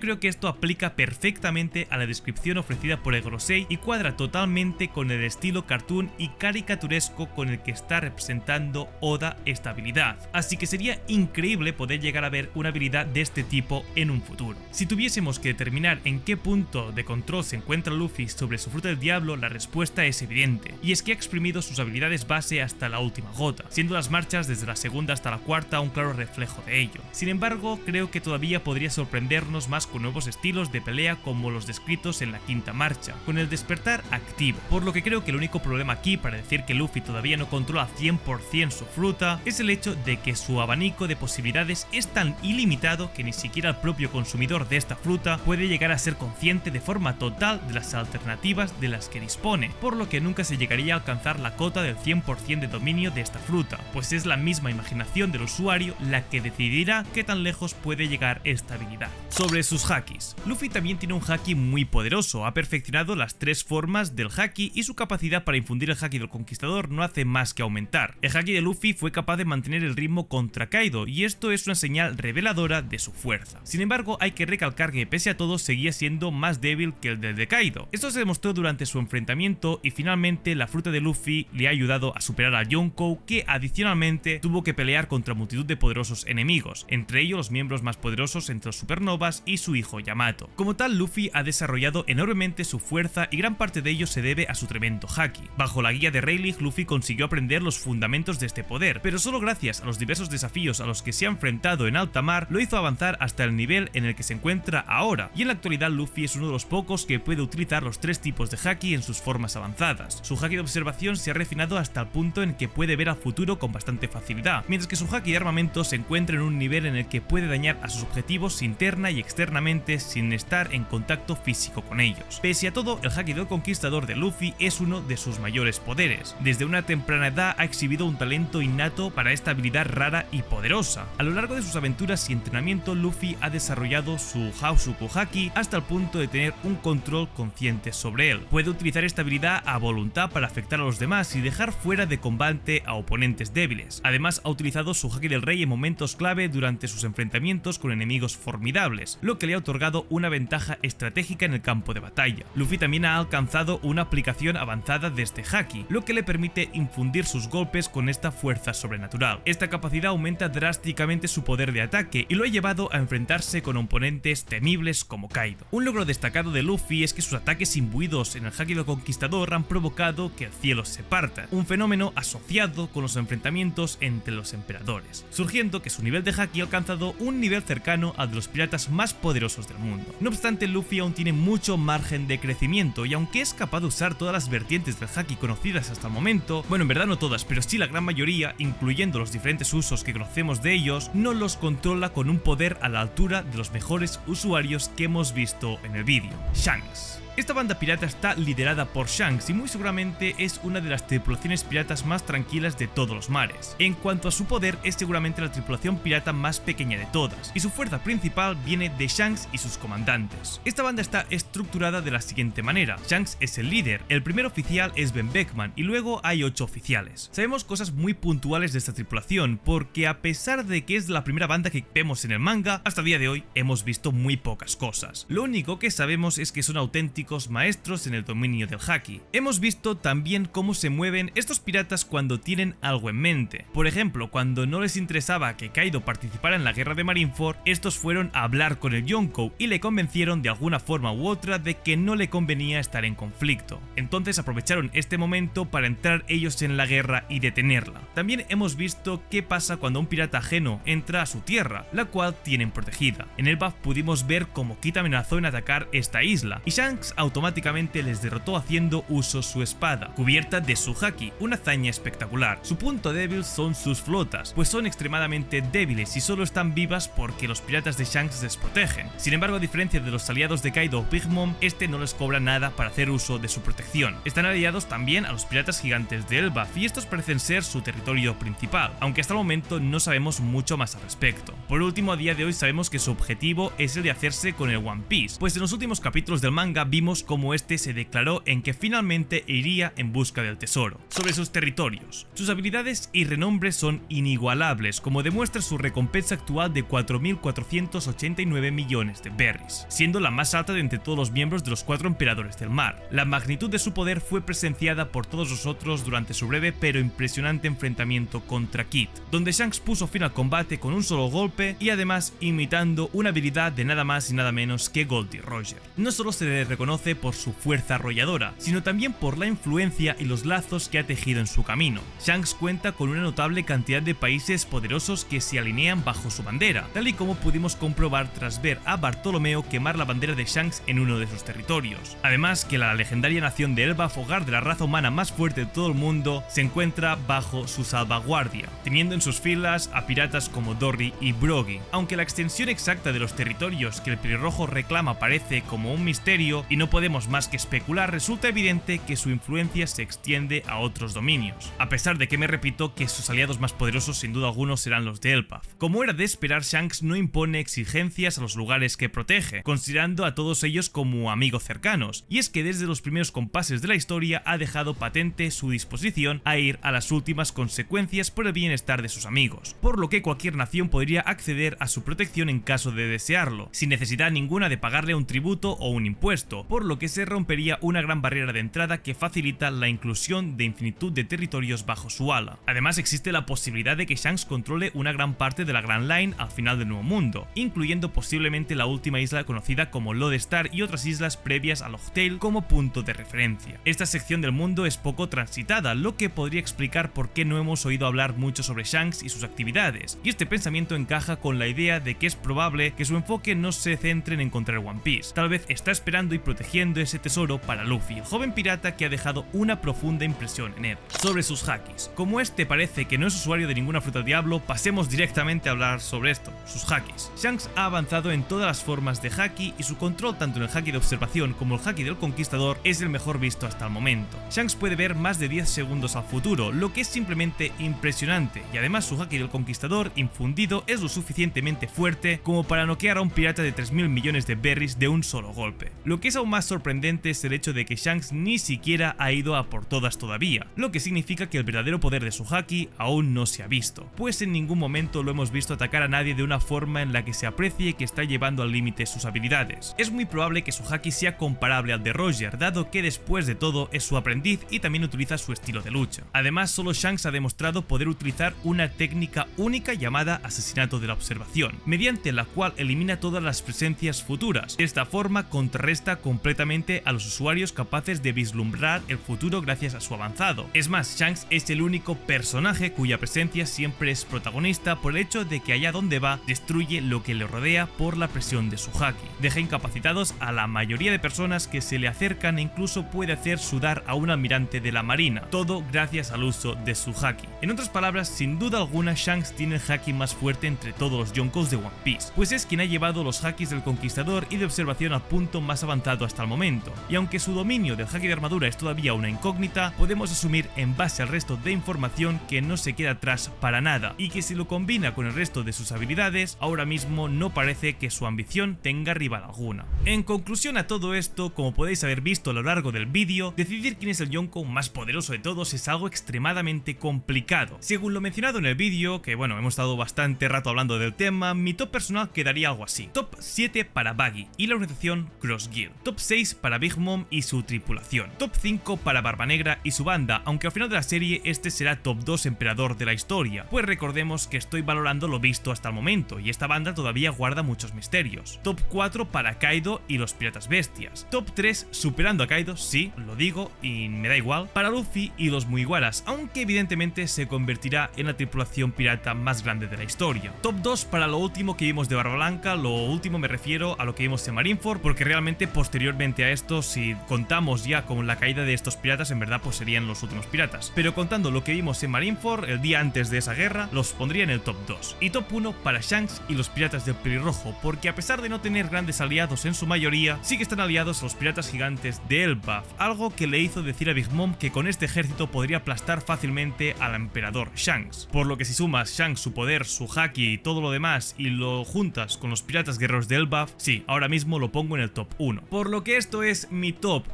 [SPEAKER 1] creo que esto aplica perfectamente a la descripción ofrecida por el Gorosei y cuadra totalmente con el estilo cartoon y caricaturesco con el que está representando Oda esta habilidad, así que sería increíble poder llegar a ver una habilidad de este tipo en un futuro. Si tuviésemos que determinar en qué punto de control se encuentra Luffy sobre su fruta del diablo, la respuesta es evidente, y es que ha exprimido sus habilidades base hasta la última gota, siendo las marchas desde la segunda hasta la cuarta un claro reflejo de ello. Sin embargo, creo que todavía podría sorprendernos más con nuevos estilos de pelea como los descritos en la quinta marcha, con el despertar activo, por lo que creo que el único problema aquí para decir que Luffy todavía no controla 100% su fruta es el hecho de que su abanico de posibilidades es tan ilimitado que ni siquiera el propio consumidor de esta fruta puede llegar a ser consciente de forma total de las alternativas de las que dispone, por lo que nunca se llegaría a alcanzar la cota del 100% de dominio de esta fruta, pues es la misma imaginación del usuario la que decidirá qué tan lejos puede llegar esta habilidad. Sobre sus hakis, Luffy también tiene un haki muy poderoso, ha perfeccionado las 3 formas del haki y su capacidad para infundir el haki del conquistador no hace más que aumentar. El haki de Luffy fue capaz de mantener el ritmo contra Kaido y esto es una señal reveladora de su fuerza. Sin embargo, hay que recalcar que pese a todo seguía siendo más débil que el de Kaido. Esto se demostró durante su enfrentamiento y finalmente la fruta de Luffy le ha ayudado a superar a Yonkou, que adicionalmente tuvo que pelear contra multitud de poderosos enemigos, entre ellos los miembros más poderosos entre los supernovas y su hijo Yamato. Como tal, Luffy ha desarrollado enormemente su fuerza y gran parte de ello se debe a su tremendo haki. Bajo la guía de Rayleigh, Luffy consiguió aprender los fundamentos de este poder, pero solo gracias a los diversos desafíos a los que se ha enfrentado en alta mar lo hizo avanzar hasta el nivel en el que se encuentra ahora, y en la actualidad Luffy es uno de los pocos que puede utilizar los 3 tipos de haki en sus formas avanzadas. Su haki de observación se ha refinado hasta el punto en que puede ver al futuro con bastante facilidad, mientras que su haki de armamento se encuentra en un nivel en el que puede dañar a sus objetivos interna y externamente sin estar en contacto físico con ellos. Pese a todo, el haki del conquistador de Luffy es uno de sus mayores poderes. Desde una temprana edad ha exhibido un talento innato para esta habilidad rara y poderosa. A lo largo de sus aventuras y entrenamiento, Luffy ha desarrollado su Hausuku Haki hasta el punto de tener un control consciente sobre él. Puede utilizar esta habilidad a voluntad para afectar a los demás y dejar fuera de combate a oponentes débiles. Además, ha utilizado su Haki del Rey en momentos clave durante sus enfrentamientos con enemigos formidables, lo que le ha otorgado una ventaja estratégica en el campo de batalla. Luffy también ha alcanzado una aplicación avanzada de este haki, lo que le permite infundir sus golpes con esta fuerza sobrenatural. Esta capacidad aumenta drásticamente su poder de ataque y lo ha llevado a enfrentarse con oponentes temibles como Kaido. Un logro destacado de Luffy es que sus ataques imbuidos en el haki del conquistador han provocado que el cielo se parta, un fenómeno asociado con los enfrentamientos entre los emperadores, surgiendo que su nivel de haki ha alcanzado un nivel cercano al de los piratas más poderosos del mundo. No obstante, Luffy aún tiene mucho margen de crecimiento y aunque es capaz de usar todas las vertientes del haki conocidas hasta el momento, bueno, en verdad no todas todas, pero sí la gran mayoría, incluyendo los diferentes usos que conocemos de ellos, no los controla con un poder a la altura de los mejores usuarios que hemos visto en el vídeo: Shanks. Esta banda pirata está liderada por Shanks y muy seguramente es una de las tripulaciones piratas más tranquilas de todos los mares. En cuanto a su poder, es seguramente la tripulación pirata más pequeña de todas, y su fuerza principal viene de Shanks y sus comandantes. Esta banda está estructurada de la siguiente manera: Shanks es el líder, el primer oficial es Ben Beckman y luego hay 8 oficiales. Sabemos cosas muy puntuales de esta tripulación, porque a pesar de que es la primera banda que vemos en el manga, hasta el día de hoy hemos visto muy pocas cosas. Lo único que sabemos es que son auténticos maestros en el dominio del haki. Hemos visto también cómo se mueven estos piratas cuando tienen algo en mente. Por ejemplo, cuando no les interesaba que Kaido participara en la guerra de Marineford, estos fueron a hablar con el Yonkou y le convencieron de alguna forma u otra de que no le convenía estar en conflicto. Entonces aprovecharon este momento para entrar ellos en la guerra y detenerla. También hemos visto qué pasa cuando un pirata ajeno entra a su tierra, la cual tienen protegida. En el BAF pudimos ver cómo Kid amenazó en atacar esta isla, y Shanks automáticamente les derrotó haciendo uso su espada, cubierta de su haki, una hazaña espectacular. Su punto débil son sus flotas, pues son extremadamente débiles y solo están vivas porque los piratas de Shanks les protegen. Sin embargo, a diferencia de los aliados de Kaido o Big Mom, este no les cobra nada para hacer uso de su protección. Están aliados también a los piratas gigantes de Elbaf y estos parecen ser su territorio principal, aunque hasta el momento no sabemos mucho más al respecto. Por último, a día de hoy sabemos que su objetivo es el de hacerse con el One Piece, pues en los últimos capítulos del manga vimos cómo este se declaró en que finalmente iría en busca del tesoro. Sobre sus territorios, sus habilidades y renombre son inigualables, como demuestra su recompensa actual de 4.489 millones de berries, siendo la más alta de entre todos los miembros de los 4 emperadores del mar. La magnitud de su poder fue presenciada por todos nosotros durante su breve pero impresionante enfrentamiento contra Kid, donde Shanks puso fin al combate con un solo golpe y además imitando una habilidad de nada más y nada menos que Goldie Roger. No solo se le reconoce por su fuerza arrolladora, sino también por la influencia y los lazos que ha tejido en su camino. Shanks cuenta con una notable cantidad de países poderosos que se alinean bajo su bandera, tal y como pudimos comprobar tras ver a Bartolomeo quemar la bandera de Shanks en uno de sus territorios. Además que la legendaria nación de Elbaf, hogar de la raza humana más fuerte de todo el mundo, se encuentra bajo su salvaguardia, teniendo en sus filas a piratas como Dory y Brogy. Aunque la extensión exacta de los territorios que el pelirrojo reclama parece como un misterio y no podemos más que especular, resulta evidente que su influencia se extiende a otros dominios, a pesar de que me repito que sus aliados más poderosos sin duda alguno serán los de Elbaf. Como era de esperar, Shanks no impone exigencias a los lugares que protege, considerando a todos ellos como amigos cercanos, y es que desde los primeros compases de la historia ha dejado patente su disposición a ir a las últimas consecuencias por el bienestar de sus amigos, por lo que cualquier nación podría acceder a su protección en caso de desearlo, sin necesidad ninguna de pagarle un tributo o un impuesto, por lo que se rompería una gran barrera de entrada que facilita la inclusión de infinitud de territorios bajo su ala. Además, existe la posibilidad de que Shanks controle una gran parte de la Grand Line al final del Nuevo Mundo, incluyendo posiblemente la última isla conocida como Lodestar y otras islas previas a Locktail como punto de referencia. Esta sección del mundo es poco transitada, lo que podría explicar por qué no hemos oído hablar mucho sobre Shanks y sus actividades, y este pensamiento encaja con la idea de que es probable que su enfoque no se centre en encontrar One Piece. Tal vez está esperando y protegiendo ese tesoro para Luffy, el joven pirata que ha dejado una profunda impresión en él. Sobre sus hakis, como este parece que no es usuario de ninguna fruta diablo, pasemos directamente a hablar sobre esto, sus hakis. Shanks ha avanzado en todas las formas de haki y su control tanto en el haki de observación como el haki del conquistador es el mejor visto hasta el momento. Shanks puede ver más de 10 segundos al futuro, lo que es simplemente impresionante, y además su haki del conquistador infundido es lo suficientemente fuerte como para noquear a un pirata de 3.000 millones de berries de un solo golpe. Lo que es aún más sorprendente es el hecho de que Shanks ni siquiera ha ido a por todas todavía, lo que significa que el verdadero poder de su haki aún no se ha visto, pues en ningún momento lo hemos visto atacar a nadie de una forma en la que se aprecie que está llevando al límite sus habilidades. Es muy probable que su haki sea comparable al de Roger, dado que después de todo es su aprendiz y también utiliza su estilo de lucha. Además, solo Shanks ha demostrado poder utilizar una técnica única llamada asesinato de la observación, mediante la cual elimina todas las presencias futuras. De esta forma contrarresta con completamente a los usuarios capaces de vislumbrar el futuro gracias a su avanzado. Es más, Shanks es el único personaje cuya presencia siempre es protagonista por el hecho de que allá donde va destruye lo que le rodea por la presión de su haki. Deja incapacitados a la mayoría de personas que se le acercan e incluso puede hacer sudar a un almirante de la marina, todo gracias al uso de su haki. En otras palabras, sin duda alguna Shanks tiene el haki más fuerte entre todos los yonkous de One Piece, pues es quien ha llevado los hakis del conquistador y de observación al punto más avanzado hasta el momento, y aunque su dominio del haki de armadura es todavía una incógnita, podemos asumir en base al resto de información que no se queda atrás para nada, y que si lo combina con el resto de sus habilidades, ahora mismo no parece que su ambición tenga rival alguna. En conclusión a todo esto, como podéis haber visto a lo largo del vídeo, decidir quién es el yonkou más poderoso de todos es algo extremadamente complicado. Según lo mencionado en el vídeo, que bueno, hemos estado bastante rato hablando del tema, mi top personal quedaría algo así: top 7 para Buggy y la organización Cross Gear, top 6 para Big Mom y su tripulación, top 5 para Barba Negra y su banda, aunque al final de la serie este será top 2 emperador de la historia, pues recordemos que estoy valorando lo visto hasta el momento y esta banda todavía guarda muchos misterios. Top 4 para Kaido y los piratas bestias, top 3 superando a Kaido, sí, lo digo y me da igual, para Luffy y los Mugiwaras, aunque evidentemente se convertirá en la tripulación pirata más grande de la historia. Top 2 para lo último que vimos de Barba Blanca, lo último me refiero a lo que vimos en Marineford, porque realmente posteriormente a esto, si contamos ya con la caída de estos piratas, en verdad pues serían los últimos piratas, pero contando lo que vimos en Marineford el día antes de esa guerra, los pondría en el top 2. Y top 1 para Shanks y los piratas del pelirrojo, porque a pesar de no tener grandes aliados en su mayoría, sí que están aliados a los piratas gigantes de Elbaf, algo que le hizo decir a Big Mom que con este ejército podría aplastar fácilmente al emperador Shanks, por lo que si sumas Shanks su poder, su haki y todo lo demás y lo juntas con los piratas guerreros de Elbaf, sí, ahora mismo lo pongo en el top 1. Por lo que esto es mi top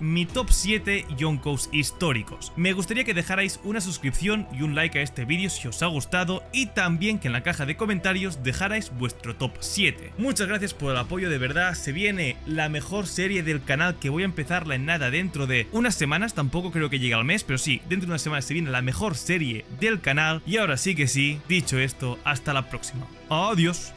[SPEAKER 1] 7 yonkous históricos. Me gustaría que dejarais una suscripción y un like a este vídeo si os ha gustado, y también que en la caja de comentarios dejarais vuestro top 7. Muchas gracias por el apoyo, de verdad. Se viene la mejor serie del canal, que voy a empezarla en nada dentro de unas semanas, tampoco creo que llegue al mes, pero sí, dentro de unas semanas se viene la mejor serie del canal. Y ahora sí que sí, dicho esto, hasta la próxima. Adiós.